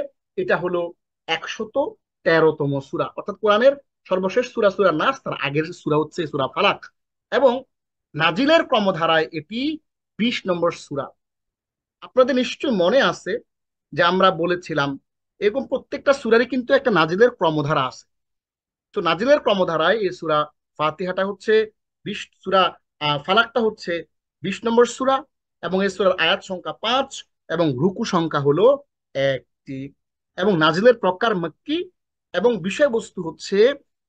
এটা হলো 113তম সূরা। অর্থাৎ কোরআনের সর্বশেষ সূরা সূরা নাস, তার আগের সূরা হচ্ছে সূরা ফালাক, এবং নাজিলের ক্রমধারায় এটি 20 নম্বর সূরা। আপনাদের নিশ্চয় মনে আছে যে আমরা বলেছিলাম এরকম প্রত্যেকটা সূরারই কিন্তু একটা নাজিলের ক্রমধারা আছে। তো নাজিলের ক্রমধারায় এই সূরা ফাতিহাটা হচ্ছে 20, সূরা ফালাকটা হচ্ছে 20 নম্বর সূরা, এবং এই সূরার আয়াত সংখ্যা 5 এবং রুকু সংখ্যা হলো 1টি, এবং নাজিলের প্রকার মক্কি, এবং বিষয়বস্তু হচ্ছে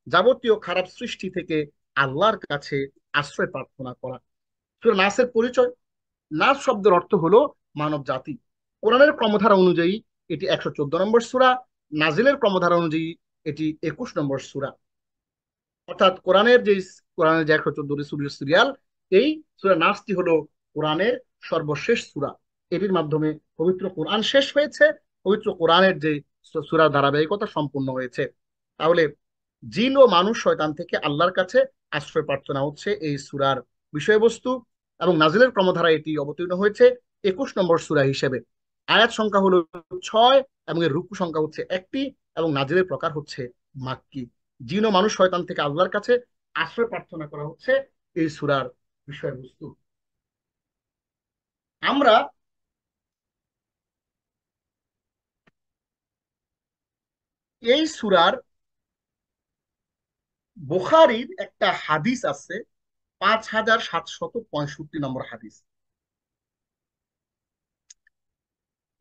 যাবতীয় খারাপ সৃষ্টি থেকে আল্লাহর কাছে আশ্রয় প্রার্থনা করা। সূরা নাসের পরিচয়, নাস শব্দের অর্থ হলো মানব জাতি। কোরআনের ক্রমধারা অনুযায়ী এটি 114 নম্বর সূরা, নাজিলের ক্রমধারা অনুযায়ী এটি 21 নম্বর সূরা। অর্থাৎ কোরআনের যে 114টি সূরার সিরিয়াল, এই সূরা নাসটি হলো কোরআনের সর্বশেষ সূরা। এটির মাধ্যমে পবিত্র কোরআন শেষ হয়েছে, পবিত্র কোরআনের যে সূরার ধারাবাহিকতা সম্পূর্ণ হয়েছে। তাহলে জিন ও মানুষ শয়তান থেকে আল্লাহর কাছে আশ্রয় প্রার্থনা হচ্ছে এই সূরার বিষয়বস্তু, এবং নাজিলের ক্রমধারা এটি অবতীর্ণ হয়েছে 21 নম্বর সূরা হিসেবে। আয়াত সংখ্যা হলো 6, এবং এর রুকু সংখ্যা হচ্ছে 1টি, এবং নাজিলের প্রকার হচ্ছে মাক্কি। জিন ও মানুষ শয়তান থেকে আল্লাহর কাছে আশ্রয় প্রার্থনা করা হচ্ছে এই সূরার বিষয়বস্তু। আমরা এই সূরার বুখারীর একটা হাদিস আছে, 5765 নম্বর হাদিস।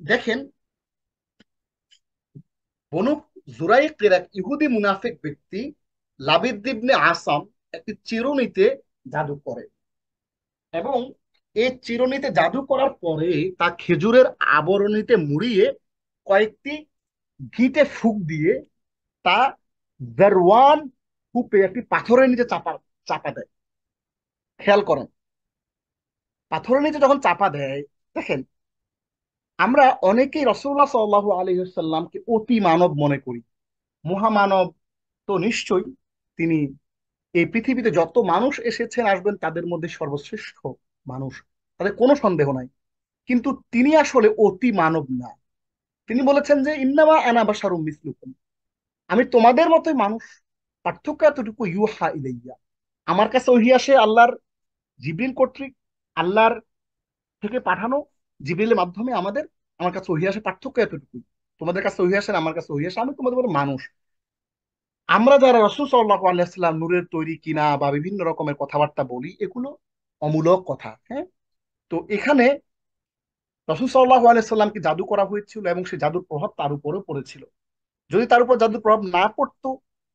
দেখেন, বনু জুরাইকের এক ইহুদি মুনাফিক ব্যক্তি লাবিদ ইবনে আসাম একটি চিরুনিতে জাদু করে, এবং এই চিরুনিতে জাদু করার পরে তা খেজুরের আবরণীতে মুড়িয়ে কয়েকটি ঘিতে ফুঁক দিয়ে তা জারওয়ান কূপে একটি পাথরের নিচে চাপা চাপা দেয়। খেয়াল করেন, পাথরের নিচে যখন চাপা দেয়, দেখেন আমরা অনেকেই রাসূলুল্লাহ সাল্লাল্লাহু আলাইহি ওয়াসাল্লামকে অতি মানব মনে করি, মহামানব তো নিশ্চয়ই। তিনি এই পৃথিবীতে যত মানুষ এসেছেন আসবেন তাদের মধ্যে সর্বশ্রেষ্ঠ মানুষ, তাদের কোনো সন্দেহ নাই। কিন্তু তিনি আসলে অতি মানব না। তিনি বলেছেন যে ইন্নামা আনা বাশারুম মিসলুকুম, আমি তোমাদের মতোই মানুষ, পার্থক্য এতটুকু, ইউহা ইলাইয়া, আমার কাছে ওহী আসে আল্লাহর জিবরিল কর্তৃক, আল্লাহর থেকে পাঠানো জিবরিলের মাধ্যমে আমার কাছে ওহী আসে, পার্থক্য এতটুকুই। তোমাদের কাছে ওহী আসে, আমার কাছে ওহী আসে, আমি তোমাদের মতো মানুষ। আমরা যারা রাসূল সাল্লাল্লাহু আলাইহি ওয়াসাল্লাম নূরের তৈরি কিনা বা বিভিন্ন রকমের কথাবার্তা বলি, এগুলো অমূলক কথা। হ্যাঁ, তো এখানে রাসূল সাল্লাল্লাহু আলাইহি সাল্লামকে জাদু করা হয়েছিল এবং সেই জাদুর প্রভাব তার উপরেও পড়েছিল। যদি তার উপর জাদুর প্রভাব না পড়তো,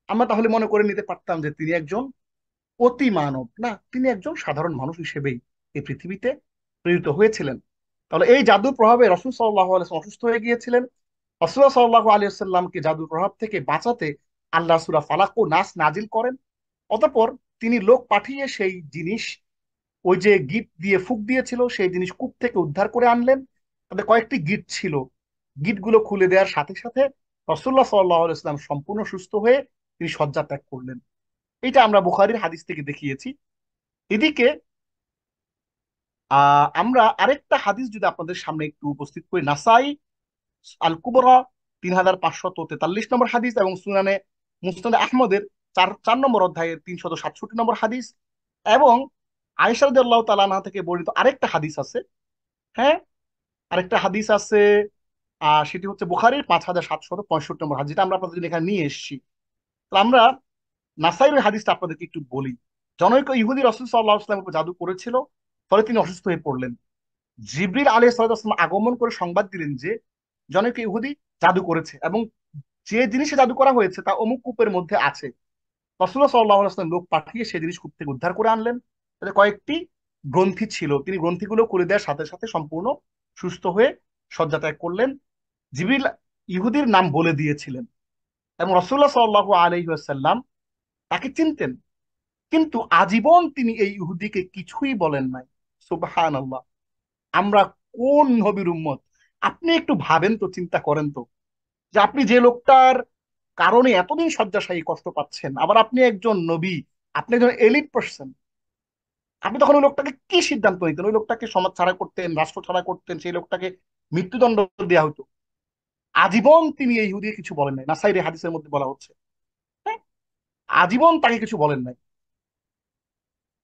আমরা তাহলে মনে করে নিতে পারতাম যে তিনি একজন অতি মানব, না, তিনি একজন সাধারণ মানুষ হিসেবেই এই পৃথিবীতে প্রেরিত হয়েছিলেন। তাহলে এই জাদুর প্রভাবে রাসূল সাল্লাল্লাহু আলাইহি ওয়াসাল্লাম অসুস্থ হয়ে গিয়েছিলেন। রাসূলুল্লাহ সাল্লাল্লাহু আলাইহি ওয়াসাল্লামকে জাদুর প্রভাব থেকে বাঁচাতে আল্লাহ সূরা ফালাক ও নাস নাজিল করেন। অতঃপর তিনি লোক পাঠিয়ে সেই জিনিস, ওই যে গিট দিয়ে ফুক দিয়েছিল, সেই জিনিস কূপ থেকে উদ্ধার করে আনলেন। তাদের কয়েকটি গিট ছিল, গিটগুলো খুলে দেওয়ার সাথে সাথে রাসূলুল্লাহ সাল্লাল্লাহু আলাইহি ওয়াসাল্লাম সম্পূর্ণ সুস্থ হয়ে তিনি শয্যা ত্যাগ করলেন। এটা আমরা বুখারীর হাদিস থেকে দেখিয়েছি। এদিকে আমরা আরেকটা হাদিস যদি আপনাদের সামনে একটু উপস্থিত করি, নাসাই আল কুবরা 3543 নম্বর হাদিস এবং সুনানে মুসনাদে আহমদের চার চার নম্বর অধ্যায়ের 367 নম্বর হাদিস, এবং আয়েশা রাদিয়াল্লাহু তাআলা আনহা থেকে বর্ণিত আরেকটা হাদিস আছে। হ্যাঁ, আরেকটা হাদিস আছে, সেটি হচ্ছে বুখারীর 5765 নম্বর হাদিস, যেটা আমরা আপনাদের জন্য এখানে নিয়ে এসেছি। তো আমরা নাসাইর ওই হাদিসটা আপনাদেরকে একটু বলি। জনৈক ইহুদি রাসূল সাল্লাল্লাহু আলাইহি ওয়াসাল্লামের উপর জাদু করেছিল, ফলে তিনি অসুস্থ হয়ে পড়লেন। জিবরিল আলাইহিস সালাম আগমন করে সংবাদ দিলেন যে জনৈক ইহুদি জাদু করেছে এবং যে জিনিসে জাদু করা হয়েছে তা অমুক কূপের মধ্যে আছে। রাসূলুল্লাহ সাল্লাল্লাহু আলাইহি ওয়াসাল্লাম লোক পাঠিয়ে সেই জিনিস কূপ থেকে উদ্ধার করে আনলেন। তাতে কয়েকটি গ্রন্থি ছিল, তিনি গ্রন্থিগুলো খুলে দেওয়ার সাথে সাথে সম্পূর্ণ সুস্থ হয়ে শয্যা ত্যাগ করলেন। জিবরিল ইহুদির নাম বলে দিয়েছিলেন এবং রাসূলুল্লাহ সাল্লাল্লাহু আলাইহি ওয়াসাল্লাম তাকে চিনতেন, কিন্তু আজীবন তিনি এই ইহুদিকে কিছুই বলেন নাই। সুবহানাল্লাহ! আমরা কোন নবীর উম্মত? আপনি একটু ভাবেন তো, চিন্তা করেন তো, যে আপনি যে লোকটার কারণে এতদিন শয্যাশায়ী কষ্ট পাচ্ছেন, আবার আপনি একজন নবী, আপনি একজন এলিট পার্সন, আপনি তখন ওই লোকটাকে কি সিদ্ধান্ত নিতেন? ওই লোকটাকে সমাজ ছাড়া করতেন, রাষ্ট্র ছাড়া করতেন, সেই লোকটাকে মৃত্যুদণ্ড দেওয়া হতো। আজীবন তিনি এই ইহুদি কিছু বলেন নাই, নাসাইর এই হাদিসের মধ্যে বলা হচ্ছে। হ্যাঁ, আজীবন তাকে কিছু বলেন নাই,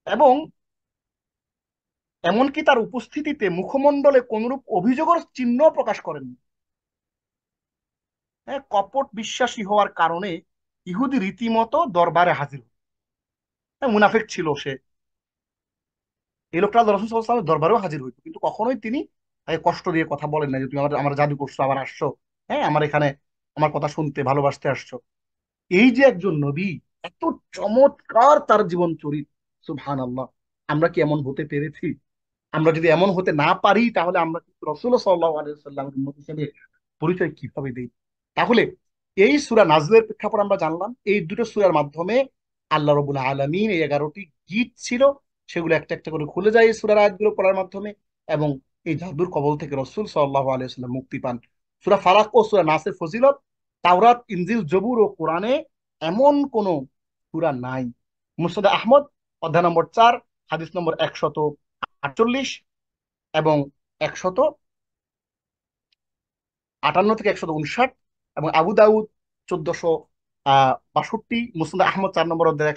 এবং এমনকি তার উপস্থিতিতে মুখমণ্ডলে কোনরূপ অভিযোগের চিহ্ন প্রকাশ করেননি। হ্যাঁ, কপট বিশ্বাসী হওয়ার কারণে ইহুদি রীতিমতো দরবারে হাজির হতো। হ্যাঁ, মুনাফিক ছিল সে। এই লোকটা রাসূল সাল্লাল্লাহু আলাইহি ওয়াসাল্লামের দরবারেও হাজির হইতো, কিন্তু কখনোই তিনি তাকে কষ্ট দিয়ে কথা বলেন না যে তুমি আমার আমার জাদু করছো, আবার আসছো, হ্যাঁ, আমার এখানে আমার কথা শুনতে ভালোবাসতে আসছো। এই যে একজন নবী, এত চমৎকার তার জীবন চরিত্র, সুবহানাল্লাহ! আমরা কি এমন হতে পেরেছি? আমরা যদি এমন হতে না পারি, তাহলে আমরা কিন্তু রাসূলুল্লাহ সাল্লাল্লাহু আলাইহি ওয়াসাল্লামের উম্মত হিসেবে পরিচয় কিভাবে দেই? তাহলে এই সূরা নাজলের প্রেক্ষাপট আমরা জানলাম। এই দুটো সূরার মাধ্যমে আল্লাহ রাব্বুল আলামিন এই 11টি গীত ছিল, সেগুলো একটা একটা করে খুলে যায় এই সূরার আয়াতগুলো পড়ার মাধ্যমে, এবং এই জাদুর কবল থেকে রাসূল সাল্লাল্লাহু আলাইহি ওয়াসাল্লাম মুক্তি পান। সূরা ফালাক ও সূরা নাসের ফজিলত তাওরাত, ইনজিল, জবুর ও কোরআনে এমন কোন সূরা নাই। মুসনাদ আহমদ অধ্যায় নম্বর 4, হাদিস নম্বর 148 এবং 158 থেকে 159, এবং আবু দাউদ 1462, মুসনাদ আহমদ 4 নম্বর অধ্যায়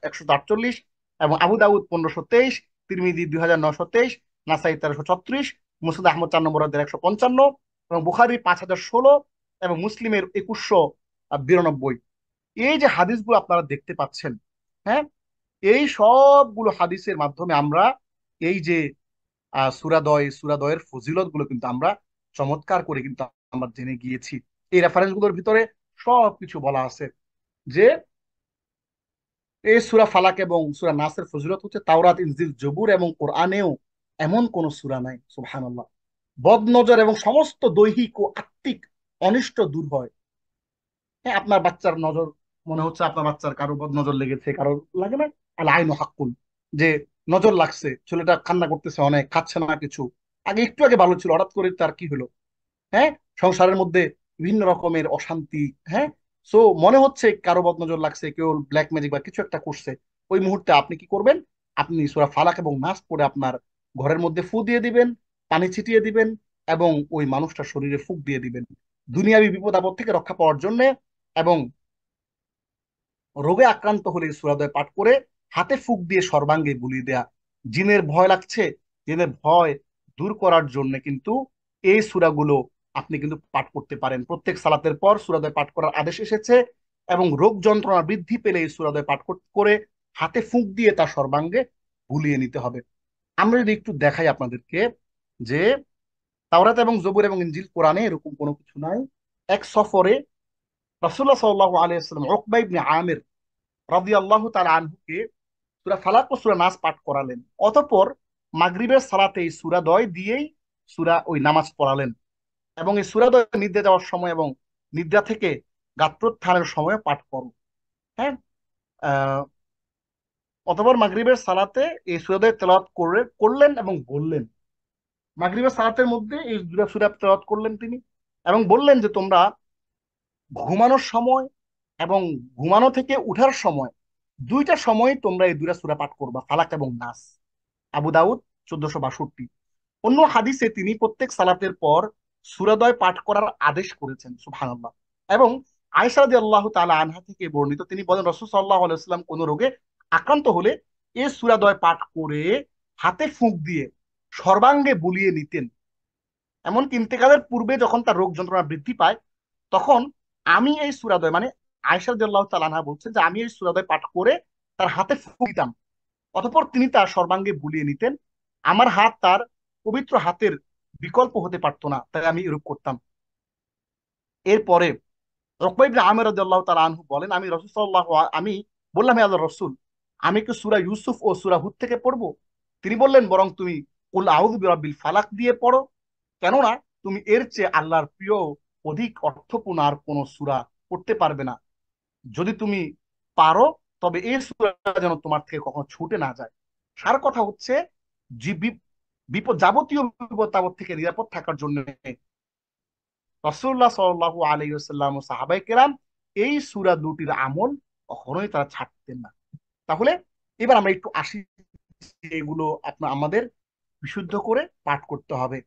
148, এবং আবু দাউদ 1523, তিরমিজি 2923, নাসাই 1334, মুসনাদ আহমদ 4 নম্বর অধ্যায় 155, এবং বুখারী 5016, এবং মুসলিমের 2192। এই যে হাদিসগুলো আপনারা দেখতে পাচ্ছেন, হ্যাঁ, এই সবগুলো হাদিসের মাধ্যমে আমরা এই যে সূরাদয়ের ফজিলত গুলো কিন্তু আমরা চমৎকার করে কিন্তু আমরা জেনে গিয়েছি। এই রেফারেন্স গুলোর ভিতরে সবকিছু বলা আছে যে এই সূরা ফালাক এবং সূরা নাসের ফজিলত হচ্ছে তাওরাত, ইনজিল, জবুর এবং কোরআনেও এমন কোন সূরা নাই। সুবহানাল্লাহ! বদনজর এবং সমস্ত দৈহিক ও আত্মিক অনিষ্ট দূর হয়। হ্যাঁ, আপনার বাচ্চার নজর, মনে হচ্ছে আপনার বাচ্চার কারো নজর লেগেছে, কারো লাগে না, আল আইনু হাক্কুন, যে নজর লাগছে, ছেলেটা কান্না করতেছে অনেক, খাচ্ছে না কিছু, আগে একটু আগে ভালো ছিল, হঠাৎ করে তার কি হলো? হ্যাঁ, সংসারের মধ্যে বিভিন্ন রকমের অশান্তি। হ্যাঁ, সো মনে হচ্ছে কারো বদনজর লাগছে, কেউ ব্ল্যাক ম্যাজিক বা কিছু একটা করছে। ওই মুহূর্তে আপনি কি করবেন? আপনি সূরা ফালাক এবং নাস পড়ে আপনার ঘরের মধ্যে ফু দিয়ে দিবেন, পানি ছিটিয়ে দিবেন, এবং ওই মানুষটার শরীরে ফুক দিয়ে দিবেন দুনিয়াবি বিপদ আপদ থেকে রক্ষা পাওয়ার জন্য। এবং রোগে আক্রান্ত হলে এই সূরাদ্বয় পাঠ করে হাতে ফুক দিয়ে সর্বাঙ্গে বুলিয়ে দেয়া। জিনের ভয় লাগছে, জিনের ভয় দূর করার জন্য কিন্তু এই সূরাগুলো আপনি কিন্তু পাঠ করতে পারেন। প্রত্যেক সালাতের পর সূরাদ্বয় পাঠ করার আদেশ এসেছে, এবং রোগ যন্ত্রণা বৃদ্ধি পেলে এই সূরাদ্বয় পাঠ করে হাতে ফুক দিয়ে তার সর্বাঙ্গে বুলিয়ে নিতে হবে। আমরা যদি একটু দেখাই আপনাদেরকে যে তাওরাত এবং জবুর এবং ইনজিল কোরআনে এরকম কোনো কিছু নাই। এক সফরে রাসূলুল্লাহ সাল্লাল্লাহু আলাইহি ওয়াসাল্লাম উকবা ইবনে আমির রাদিয়াল্লাহু তাআলা আনহুকে সূরা ফালাক ও সূরা নাস পাঠ করালেন। অতঃপর মাগরিবের সালাতে এই সূরা দ্বয় দিয়েই ওই নামাজ পড়ালেন, এবং এই সূরা দ্বয় নিদ্রা যাওয়ার সময় এবং নিদ্রা থেকে গাত্রোত্থানের সময় পাঠ করো। হ্যাঁ। আহ অতঃপর মাগরিবের সালাতে এই সূরা দ্বয় তেলাওয়াত করলেন এবং বললেন, মাগরিবের সালাতের মধ্যে এই দুটা সূরা তেলাওয়াত করলেন তিনি, এবং বললেন যে তোমরা ঘুমানোর সময় এবং ঘুমানো থেকে উঠার সময়, দুইটা সময় তোমরা এই দুইটা সূরা পাঠ করবা, ফালাক এবং নাস। আবু দাউদ 1462। অন্য হাদিসে তিনি প্রত্যেক সালাতের পর সূরাদ্বয় পাঠ করার আদেশ করেছেন, সুবহানাল্লাহ। এবং আয়েশা রাদিয়াল্লাহু তাআলা আনহা থেকে বর্ণিত, তিনি বলেন রাসূল সাল্লাল্লাহু আলাইহি ওয়াসাল্লাম কোন রোগে আক্রান্ত হলে এই সূরাদ্বয় পাঠ করে হাতে ফুঁক দিয়ে সর্বাঙ্গে বুলিয়ে নিতেন। এমনকি ইন্তেকালের পূর্বে যখন তার রোগ যন্ত্রণা বৃদ্ধি পায়, তখন আমি এই সূরাদ্বয়, মানে আয়েশা রাদিয়াল্লাহু তাআলা আনহা বলছেন যে আমি এই সূরাদ্বয় পাঠ করে তার হাতে ফুঁক দিতাম, অতঃপর তিনি তার সর্বাঙ্গে বুলিয়ে নিতেন। আমার হাত তার পবিত্র হাতের বিকল্প হতে পারতো না, তাই আমি এরূপ করতাম। এরপরে উকবা ইবনে আমির রাদিয়াল্লাহু তাআলা আনহু বলেন, আমি বললাম, হে আল্লাহর রাসূল, আমি কি সূরা ইউসুফ ও সূরা হুদ থেকে পড়বো? তিনি বললেন, বরং তুমি কুল আউযু বিরাব্বিল ফালাক দিয়ে পড়ো, কেননা তুমি এর চেয়ে আল্লাহর প্রিয় অধিক অর্থপূর্ণ আর কোন সূরা পড়তে পারবে না। যদি তুমি পারো তবে এই সূরা যেন তোমার থেকে কখনো ছুটে না যায়। সার কথা হচ্ছে, যে বিপদ, যাবতীয় বিপদ আপদ থেকে নিরাপদ থাকার জন্য রাসূলুল্লাহ সাল্লাল্লাহু আলাইহি ওয়াসাল্লাম ও সাহাবায়ে কেরাম এই সূরা দুটির আমল কখনোই তারা ছাড়তেন না। তাহলে এবার আমরা একটু আসি, এগুলো আমাদের বিশুদ্ধ করে পাঠ করতে হবে।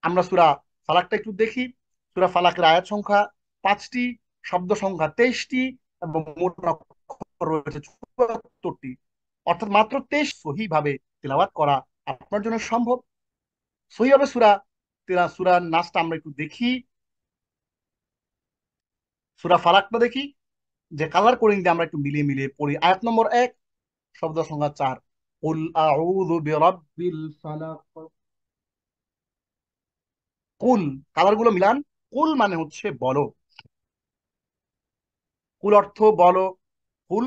আমরা সূরা ফালাকটা একটু দেখি। সূরা ফালাকের আয়াত সংখ্যা 5টি, শব্দ সংখ্যা 23টি, এবং মোট অক্ষর রয়েছে 74টি। অর্থাৎ মাত্র 23 সহি ভাবে তেলাওয়াত করা আপনার জন্য সম্ভব। সহি হবে সূরা নাসটা আমরা একটু দেখি। সূরা ফালাকটা দেখি, যে কালার কোডিং দিয়ে আমরা একটু মিলিয়ে মিলিয়ে পড়ি। আয়াত নম্বর 1, শব্দ সংখ্যা 4, কুল আউযু বিরাব্বিল ফালাক। কুল, কালার গুলো মিলান। কুল মানে হচ্ছে বলো, কুল অর্থ বলো, কুল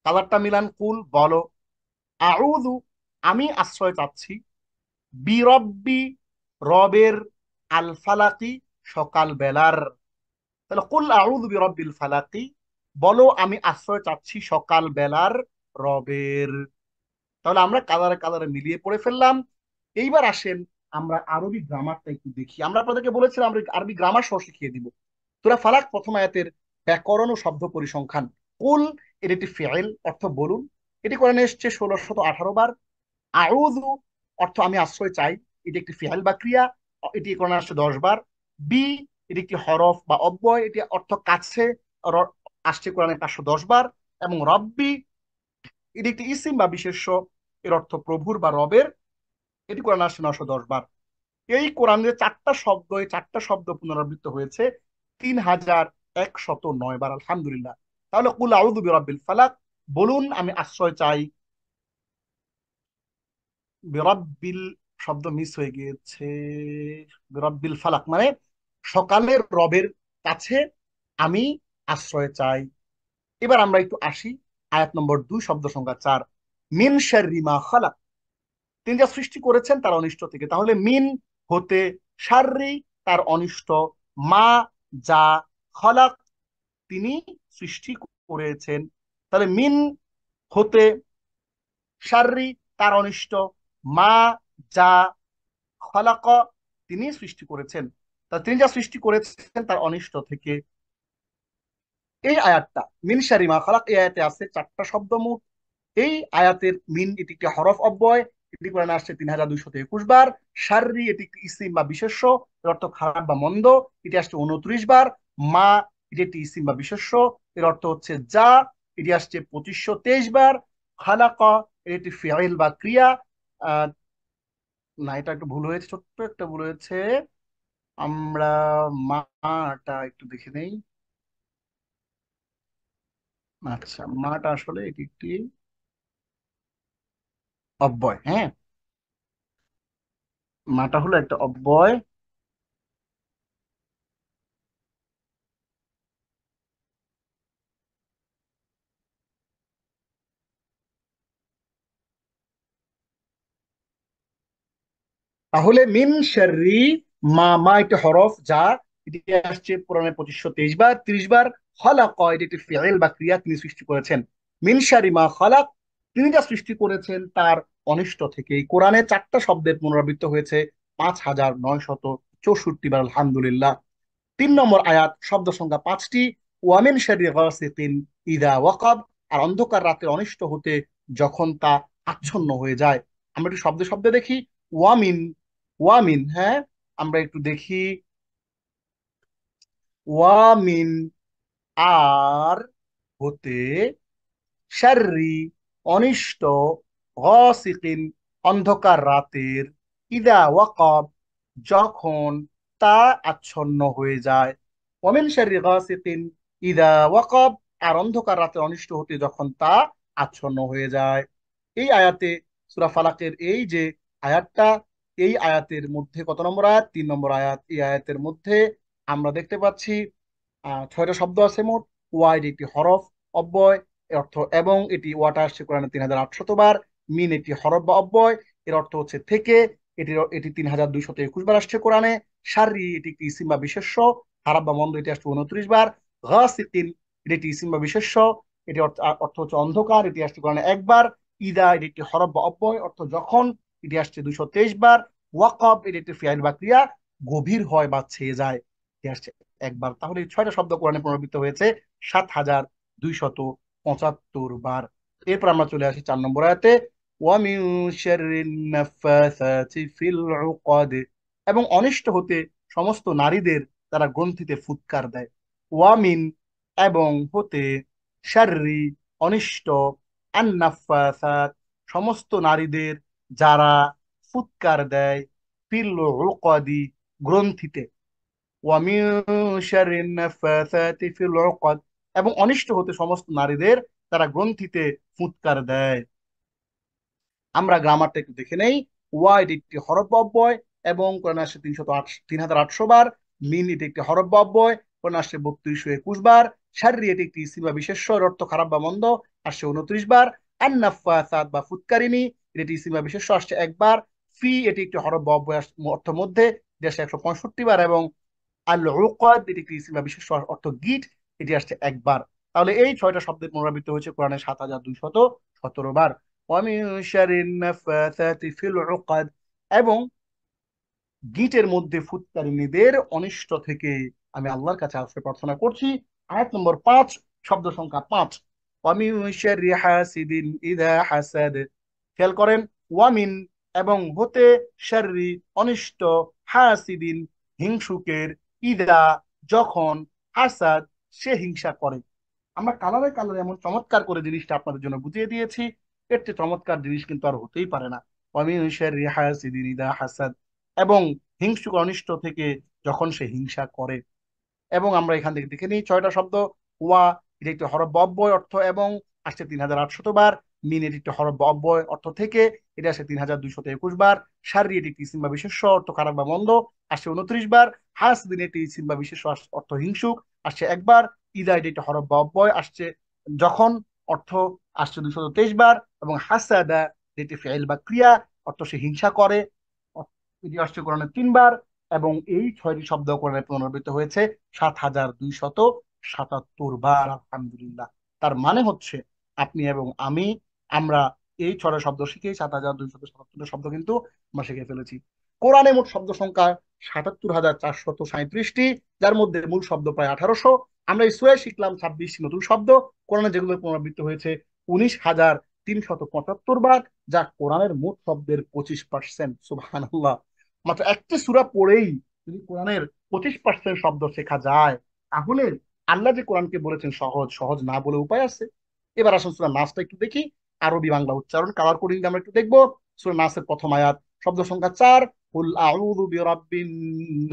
কালারটা মিলান, কুল বলো। আউযু আমি আশ্রয় চাচ্ছি, বিরব্বি রবের, আল ফালাকি সকাল বেলার। তাহলে কুল আউযু বিরব্বিল ফালাকি, বলো আমি আশ্রয় চাচ্ছি সকাল বেলার রবের। তাহলে আমরা কালারে কালারে মিলিয়ে পড়ে ফেললাম। এইবার আসেন আমরা আরবি গ্রামারটা একটু দেখি। আমরা আপনাদেরকে বলেছিলাম আমরা আরবি গ্রামার সহ শিখিয়ে দিব। সূরা ফালাক প্রথম আয়াতের ব্যাকরণ ও শব্দ পরিসংখ্যান। কুল, এর একটি ফেইল, অর্থ বলুন, এটি কোরআনে এসেছে 1618 বার। আউযু অর্থ আমি আশ্রয় চাই, এটি একটি ফেইল বা ক্রিয়া, এটি কোরআনে আসছে 10 বার। বি, এটি একটি হরফ বা অব্যয়, এটি অর্থ কাছে, আসছে কোরআনে 510 বার। এবং রব্বি, এটি একটি ইসিম বা বিশেষ্য, এর অর্থ প্রভুর বা রবের, এটি কোরআনে আসছে 910 বার। এই কোরআনের 4টা শব্দ, এই 4টা শব্দ পুনরাবৃত্ত হয়েছে 3109 বার। আলহামদুলিল্লাহ। তাহলে কুল আউযু বিরাব্বিল ফালাক, বলুন আমি আশ্রয় চাই, বিরাব্বিল শব্দ মিস হয়ে গিয়েছে, বিরাব্বিল ফালাক মানে সকালের রবের কাছে আমি আশ্রয় চাই। এবার আমরা একটু আসি আয়াত নম্বর 2, শব্দ সংখ্যা 4, মিন শাররি মা খালাক, তিনি যা সৃষ্টি করেছেন তার অনিষ্ট থেকে। তাহলে মিন হতে, শাররি তার অনিষ্ট, মা যা, খালাক তিনি সৃষ্টি করেছেন। তাহলে মিন হতে, শাররি তার অনিষ্ট, মা যা, খালাক তিনি সৃষ্টি করেছেন। তাহলে তিনি যা সৃষ্টি করেছেন তার অনিষ্ট থেকে। এই আয়াতটা মিন শাররি মা খালাক, এই আয়াতে আছে 4টা শব্দ মোট। এই আয়াতের মিন, এটি একটি হরফ অব্যয়, এটি কোরআনে আসছে 3221 বার। শাররি এটি একটি ইসিম বা বিশেষ্য, এর অর্থ খারাপ বা মন্দ, এটি আসছে 29 বার। মা এটি একটি ইসিম বা বিশেষ্য, এর অর্থ হচ্ছে যা, এটি আসছে 2523 বার। খালাকা এটি একটি ফেইল বা ক্রিয়া। আহ না, এটা একটু ভুল হয়েছে, ছোট্ট একটা ভুল হয়েছে। আমরা মাটা একটু দেখে নেই। আচ্ছা, মাটা আসলে এটি একটি অব্যয়। হ্যাঁ, মাটা হলো একটা অব্যয়। তাহলে মিন শাররি মা, মা একটা হরফ যা এটি আসছে কোরআনে 2523 বার, 30 বার। খলাক এটি একটি ফিইল বা ক্রিয়া, তিনি সৃষ্টি করেছেন। মিন শাররি মা খলাক, তিনি যা সৃষ্টি করেছেন তার অনিষ্ট থেকে। এই কোরআনে 4টা শব্দের পুনরাবৃত্ত হয়েছে 5964 বার, আলহামদুলিল্লাহ। 3 নম্বর আয়াত, শব্দ সংখ্যা 5টি। ওয়ামিন শাররি গাসিকিন ইদা ওয়াকাব, আর অন্ধকার রাতে অনিষ্ট হতে যখন তা আচ্ছন্ন হয়ে যায়। আমরা একটু শব্দে শব্দে দেখি। ওয়ামিন, ওয়ামিন, হ্যাঁ, আমরা একটু দেখি। ওয়ামিন, আর হতে, শাররি অনিষ্ট, গাসিকিন অন্ধকার রাতের, ইদা ওয়াকাব যখন তা আচ্ছন্ন হয়ে যায়। ওমিন শাররি গাসিকিন ইদা ওয়াকাব, আর অন্ধকার রাতে অনিষ্ট হতে যখন তা আচ্ছন্ন হয়ে যায়। এই আয়াতে, সূরা ফালাকের এই যে আয়াতটা, এই আয়াতের মধ্যে কত নম্বর আয়াত? 3 নম্বর আয়াত। এই আয়াতের মধ্যে আমরা দেখতে পাচ্ছি 6টা শব্দ আছে মোট। ওয়াইড একটি হরফ, অব্যয় এর অর্থ এবং, এটি ওয়াটা আসছে কোরআনে 3800 বার। মিন একটি হরফ বা অব্যয়, এর অর্থ হচ্ছে থেকে, এটি 3221 বার আসছে কোরআনে। শাররি এটি একটি ইসিম বা বিশেষ্য, খারাপ বা মন্দ, এটি আসছে 29 বার। গাসিকিন এটি একটি ইসিম বা বিশেষ্য, এটি অর্থ অর্থ হচ্ছে অন্ধকার, এটি আসছে কোরআনে 1 বার। ইদা এটি একটি হরফ বা অব্যয়, অর্থ যখন, এটি আসছে 223 বার। ওয়াকব এটি একটি ফিআইল বা ক্রিয়া, গভীর হয় বা ছেয়ে যায়, এটি আসছে 1 বার। তাহলে এই 6টা শব্দ কোরআনে পুনরাবৃত্ত হয়েছে 7275 বার। এরপর আমরা চলে আসি 4 নম্বর আয়াতে। ওয়ামিন শাররিন নাফাসাতি ফিল উকাদ, এবং অনিষ্ট হতে সমস্ত নারীদের তারা গ্রন্থিতে ফুৎকার দেয়। ওয়ামিন এবং হতে, শাররি অনিষ্ট, আন্নাফাসাত সমস্ত নারীদের যারা ফুৎকার দেয়, ফিল উকাদি গ্রন্থিতে। ওয়ামিন শাররিন নাফাসাতি ফিল উকাদ, এবং অনিষ্ট হতে সমস্ত নারীদের তারা গ্রন্থিতে ফুৎকার দেয়। আমরা গ্রামারটা একটু দেখে নেই। ওয়াইড একটি হরফ বা অব্যয়, এবং কোরআনে আসছে 3800 বার। মিন এটি একটি হরফ বা অব্যয়, কোরআনে আসছে 3221 বার। শাররি এটি একটি ইসিম বা বিশেষ্য, এর অর্থ খারাপ বা মন্দ, আসছে 29 বার। আন্নাফাসাত বা ফুৎকারিনী এটি একটি ইসিম বা বিশেষ্য, আসছে 1 বার। ফি এটি একটি হরফ বা অব্যয়, অর্থ মধ্যে, এটি আসছে 165 বার। এবং আল উকাদ এটি একটি ইসিম বা বিশেষ্য, অর্থ গিট, এটি আসছে 1 বার। তাহলে এই 6টা শব্দের পুনরাবৃত্তি হয়েছে কোরআনে 7217 বার। ওয়ামিন শারিন নাফাসাতি ফিল উকাদ, এবং গিটের মধ্যে ফুৎকারিনীদের অনিষ্ট থেকে আমি আল্লাহর কাছে আশ্রয় প্রার্থনা করছি। আয়াত নম্বর 5, শব্দ সংখ্যা 5। ওয়ামিন শাররি হাসিদিন ইদা হাসাদ, খেয়াল করেন। ওয়ামিন এবং হতে, শাররি অনিষ্ট, হাসিদিন হিংসুকের, ইদা যখন, হাসাদ সে হিংসা করে। আমরা কালারে কালারে এমন চমৎকার করে জিনিসটা আপনাদের জন্য বুঝিয়ে দিয়েছি, এর চেয়ে চমৎকার জিনিস কিন্তু আর হতেই পারে না। ওয়ামিন শাররি হাসিদিন ইদা হাসাদ, এবং হিংসুক অনিষ্ট থেকে যখন সে হিংসা করে। এবং আমরা এখান থেকে দেখে নিই 6টা শব্দ। ওয়া এটি একটি হরফ বা অব্যয়, অর্থ এবং, আসছে 3800 বার। মিন এটি একটি হরফ বা অব্যয়, অর্থ থেকে, এটি আসছে 3221 বার। শাররি এটি একটি ইসিম বা বিশেষ্য, অর্থ খারাপ বা মন্দ, আসছে 29 বার। হাসদিন এটি ইসিম বা বিশেষ্য, অর্থ হিংসুক, আসছে 1 বার। ইদা এটি একটি হরফ বা অব্যয়, আসছে যখন, অর্থ আসছে 223 বার। এবং হাসাদা এটি ফেইল বা ক্রিয়া, অর্থ সে হিংসা করে, এটি আসছে কোরআনে 3 বার। এবং এই 6টি শব্দ কোরআনে পুনরাবৃত্ত হয়েছে 7277 বার, আলহামদুলিল্লাহ। তার মানে হচ্ছে আপনি এবং আমি, আমরা এই 6টা শব্দ শিখে 7277টা শব্দ কিন্তু আমরা শিখে ফেলেছি। কোরআনে মোট শব্দ সংখ্যা 77,437টি, যার মধ্যে মূল শব্দ প্রায় 1800। আমরা এই সূরায় শিখলাম 26টি নতুন শব্দ। কোরআনে যেগুলো পুনরাবৃত্ত হয়েছে 19,375 বার, যা কোরআনের মোট শব্দের 25%। সুবহানাল্লাহ। মাত্র একটি সূরা পড়েই যদি কোরআনের 25% শব্দ শেখা যায়, তাহলে আল্লাহ যে কোরআনকে বলেছেন সহজ, সহজ না বলে উপায় আছে? এবার আসুন সূরা নাসটা একটু দেখি। আরবি বাংলা উচ্চারণ কালার কোডিং আমরা একটু দেখবো। সূরা নাসের প্রথম আয়াত, শব্দ সংখ্যা 4। কুল আউযু বিরাব্বিন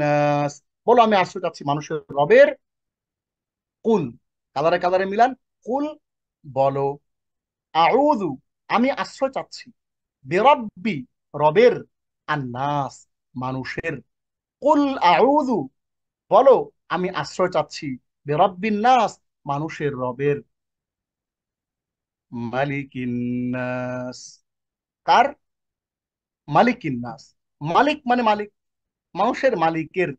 নাস, বলো আমি আশ্রয় চাচ্ছি মানুষের রবের। কুল, কালারে কালারে মিলান। কুল বলো, আউযু আমি আশ্রয় চাচ্ছি, বিরাব্বি রবের, আন্নাস মানুষের। কুল আউযু বলো আমি আশ্রয় চাচ্ছি, বিরাব্বিন নাস মানুষের রবের। মালিকিন নাস, কার? মালিকিন নাস, মালিক মানে মালিক, মানুষের মালিকের,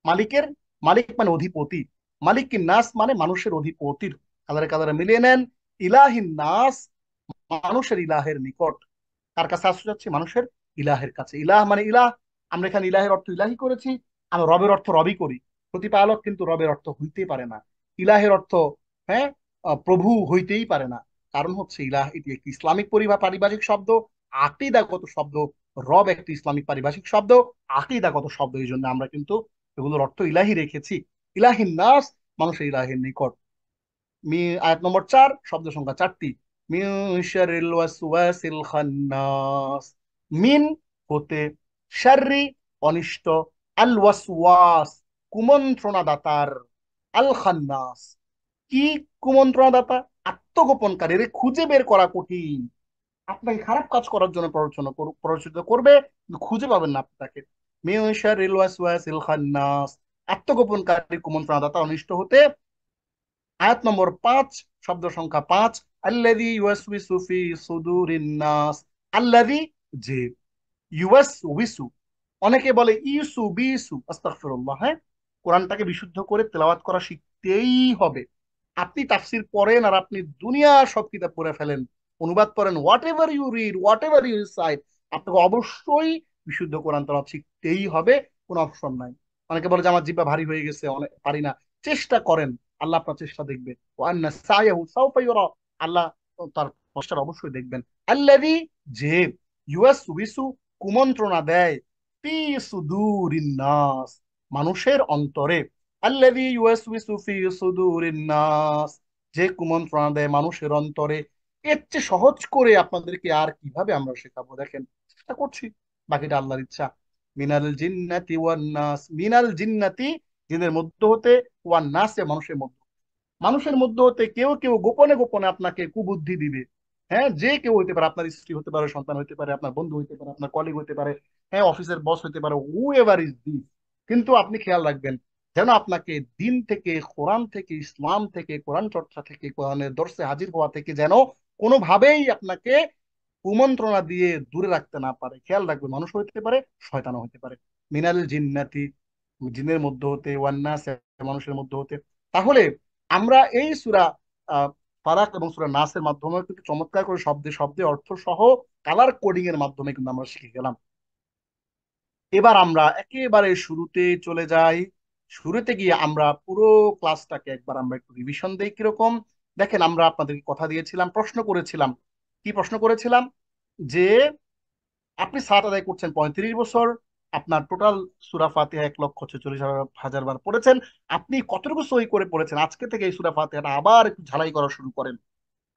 মালিকের, মালিক মানে অধিপতি, মালিক কি নাস মানে মানুষের অধিপতির। কালারে কালারে মিলিয়ে নেন। ইলাহিন নাস, মানুষের ইলাহের নিকট। কার কাছে আসতে যাচ্ছে? মানুষের ইলাহের কাছে। ইলাহ মানে ইলাহ, আমরা এখানে ইলাহের অর্থ ইলাহি করেছি, আমরা রবের অর্থ রবি করি, প্রতিপালক কিন্তু রবের অর্থ হইতেই পারে না। ইলাহের অর্থ, হ্যাঁ, প্রভু হইতেই পারে না। কারণ হচ্ছে ইলাহ এটি একটি ইসলামিক পারিভাষিক শব্দ, আকীদাগত শব্দ। রব একটি ইসলামিক পারিভাষিক শব্দ, আকীদাগত শব্দ। এই জন্য আমরা কিন্তু এগুলোর অর্থ ইলাহি রেখেছি। ইলাহিন নাস, মানুষের ইলাহের নিকট। আয়াত নম্বর 4, শব্দ সংখ্যা 4টি। মিন শাররিল ওয়াসওয়াসিল খান্নাস, মিন হতে, শাররি অনিষ্ট, আল ওয়াসওয়াস কুমন্ত্রণাদাতার, আল খান্নাস কি কুমন্ত্রণাদাতা? আত্মগোপনকারী, এর খুঁজে বের করা কঠিন। আপনাকে খারাপ কাজ করার জন্য প্ররোচিত করবে, কিন্তু খুঁজে পাবেন না আপনি তাকে। মিন শাররিল ওয়াসওয়াসিল খান্নাস, আত্মগোপনকারী কুমন্ত্রণাদাতা অনিষ্ট হতে। আয়াত নম্বর 5, শব্দ সংখ্যা 5, আল্লাযী ইউওয়াসউইসু ফি সুদুরিন নাস। আল্লাযী যে, ইউওয়াসউইসু অনেকে বলে ইসু বিসু, আস্তাগফিরুল্লাহ। হ্যাঁ, কোরআনটাকে বিশুদ্ধ করে তেলাওয়াত করা শিখতেই হবে। আপনি তাফসির পড়েন আর আপনি দুনিয়ার সব কিতাব পড়ে ফেলেন, অনুবাদ করেন, whatever you read, whatever you said, আপনাকে অবশ্যই বিশুদ্ধ কোরআন তেলাওয়াত শিখতেই হবে, কোনো অপশন নাই। অনেকে বলে যে আমার জিহ্বা ভারী হয়ে গেছে, অনেক পারি না। চেষ্টা করেন, আল্লাহ আপনার চেষ্টা দেখবে। ওয়ান্না সায়াহু সাউফা ইউরা, আল্লাহ তার কষ্টের অবশ্যই দেখবেন। আল্লাযী যে, ইউওয়াসউইসু কুমন্ত্রণা দেয়, ফি সুদুরিন নাস মানুষের অন্তরে। আল্লাযী ইউওয়াসউইসু ফি সুদুরিন নাস, যে কুমন্ত্রণা দেয় মানুষের অন্তরে। এর চেয়ে সহজ করে আপনাদেরকে আর কিভাবে আমরা শেখাবো? দেখেন, চেষ্টা করছি, বাকিটা আল্লাহর ইচ্ছা। মিনাল জিন্নাতি ওয়ান নাস, মিনাল জিন্নাতি জিনের মধ্য হতে, ওয়ান নাসে মানুষের মধ্য, মানুষের মধ্যে হতে কেউ কেউ গোপনে গোপনে আপনাকে কুবুদ্ধি দিবে। হ্যাঁ, যে কেউ হইতে পারে, আপনার স্ত্রী হতে পারে, সন্তান হতে পারে, আপনার বন্ধু হতে পারে, আপনার কলিগ হতে পারে, হ্যাঁ, অফিসের বস হতে পারে, হু এভার ইজ দিস। কিন্তু আপনি খেয়াল রাখবেন, যেন আপনাকে দিন থেকে, কোরআন থেকে, ইসলাম থেকে, কোরআন চর্চা থেকে, কোরআনের দর্শে হাজির হওয়া থেকে যেন কোনোভাবেই আপনাকে কুমন্ত্রণা দিয়ে দূরে রাখতে না পারে। খেয়াল রাখবেন, মানুষ হইতে পারে, শয়তানও হতে পারে। মিনাল জিন্নাতি, জিনের মধ্য হতে, ওয়ান্নাস মানুষের মধ্য হতে। তাহলে আমরা এই সূরা ফালাক এবং সূরা নাসের মাধ্যমে কিন্তু চমৎকার করে শব্দে শব্দে অর্থ সহ কালার কোডিং এর মাধ্যমে কিন্তু আমরা শিখে গেলাম। এবার আমরা একেবারে শুরুতে চলে যাই। শুরুতে গিয়ে আমরা পুরো ক্লাসটাকে একবার আমরা একটু রিভিশন দেই কিরকম। দেখেন, আমরা আপনাদেরকে কথা দিয়েছিলাম, প্রশ্ন করেছিলাম। কি প্রশ্ন করেছিলাম? যে আপনি সালাত আদায় করছেন 35 বছর, আপনার টোটাল সূরা ফাতিহা 1,46,000 বার পড়েছেন, আপনি কতটুকু সহি করে পড়েছেন? আজকে থেকে এই সূরা ফাতিহাটা আবার একটু ঝালাই করা শুরু করেন।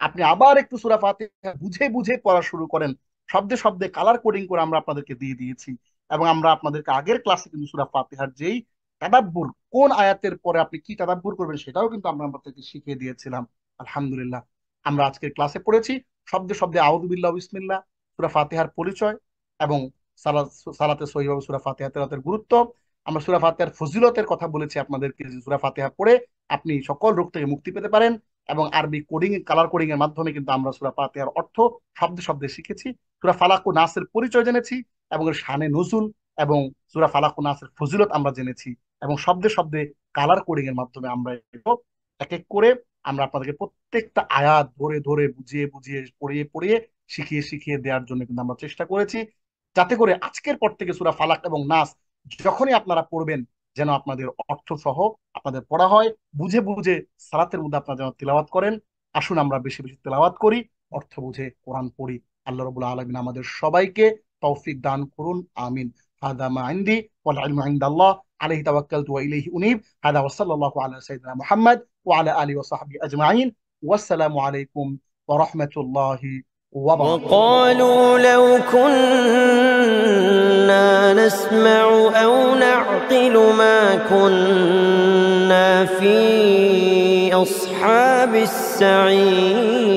আপনি আবার একটু সূরা ফাতিহা বুঝে বুঝে পড়া শুরু করেন। শব্দে শব্দে কালার কোডিং করে আমরা আপনাদেরকে দিয়ে দিয়েছি। এবং আমরা আপনাদেরকে আগের ক্লাসে কিন্তু সূরা ফাতিহার যেই তাদাব্বুর, কোন আয়াতের পরে আপনি কি তাদাব্বুর করবেন, সেটাও কিন্তু আমরা আপনাদেরকে শিখিয়ে দিয়েছিলাম। আলহামদুলিল্লাহ, আমরা আজকের ক্লাসে পড়েছি শব্দে শব্দে আউযু বিল্লাহ বিসমিল্লাহ, সূরা ফাতিহার পরিচয়, এবং সালাতে সহিভাবে সূরা ফাতিহা তেলাওয়াতের গুরুত্ব। আমরা সূরা ফাতিহার ফজিলতের কথা বলেছি আপনাদেরকে, যে সূরা ফাতিহা পড়ে আপনি সকল রোগ থেকে মুক্তি পেতে পারেন। এবং আরবি কোডিং, কালার কোডিং এর মাধ্যমে কিন্তু আমরা সূরা ফাতিহার অর্থ শব্দে শব্দে শিখেছি। সূরা ফালাক ও নাসের পরিচয় জেনেছি, এবং এর শানে নুজুল, এবং সূরা ফালাক ও নাসের ফজিলত আমরা জেনেছি। এবং শব্দে শব্দে কালার কোডিং এর মাধ্যমে আমরা এক এক করে আমরা আপনাদেরকে প্রত্যেকটা আয়াত ধরে ধরে বুঝিয়ে বুঝিয়ে পড়িয়ে পড়িয়ে শিখিয়ে শিখিয়ে দেওয়ার জন্য কিন্তু আমরা চেষ্টা করেছি, যাতে করে আজকের পর থেকে সূরা ফালাক এবং নাস যখনই আপনারা পড়বেন, যেন আপনাদের অর্থ সহ আপনাদের পড়া হয়, বুঝে বুঝে সালাতের মধ্যে আপনারা যেন তিলাওয়াত করেন। আসুন আমরা বেশি বেশি তিলাওয়াত করি, অর্থ বুঝে কোরআন পড়ি। আল্লাহ রাব্বুল আলামিন আমাদের সবাইকে তৌফিক দান করুন, আমিন। হাদা মা ইনদি ওয়াল ইলমু ইনদাল্লাহ, আলাইহি তাওয়াক্কালতু ওয়া ইলাইহি উনীব। হাদা ওয়া সাল্লাল্লাহু আলা সাইয়্যিদিনা মুহাম্মদ ওয়া আলা আলিহি ওয়া সাহবিহি আজমাইন। ওয়াসসালামু আলাইকুম ওয়া রাহমাতুল্লাহি ওয়া বারাকাতুহু। وقالوا لو كنا نسمع أو نعقل ما كنا في أصحاب السعير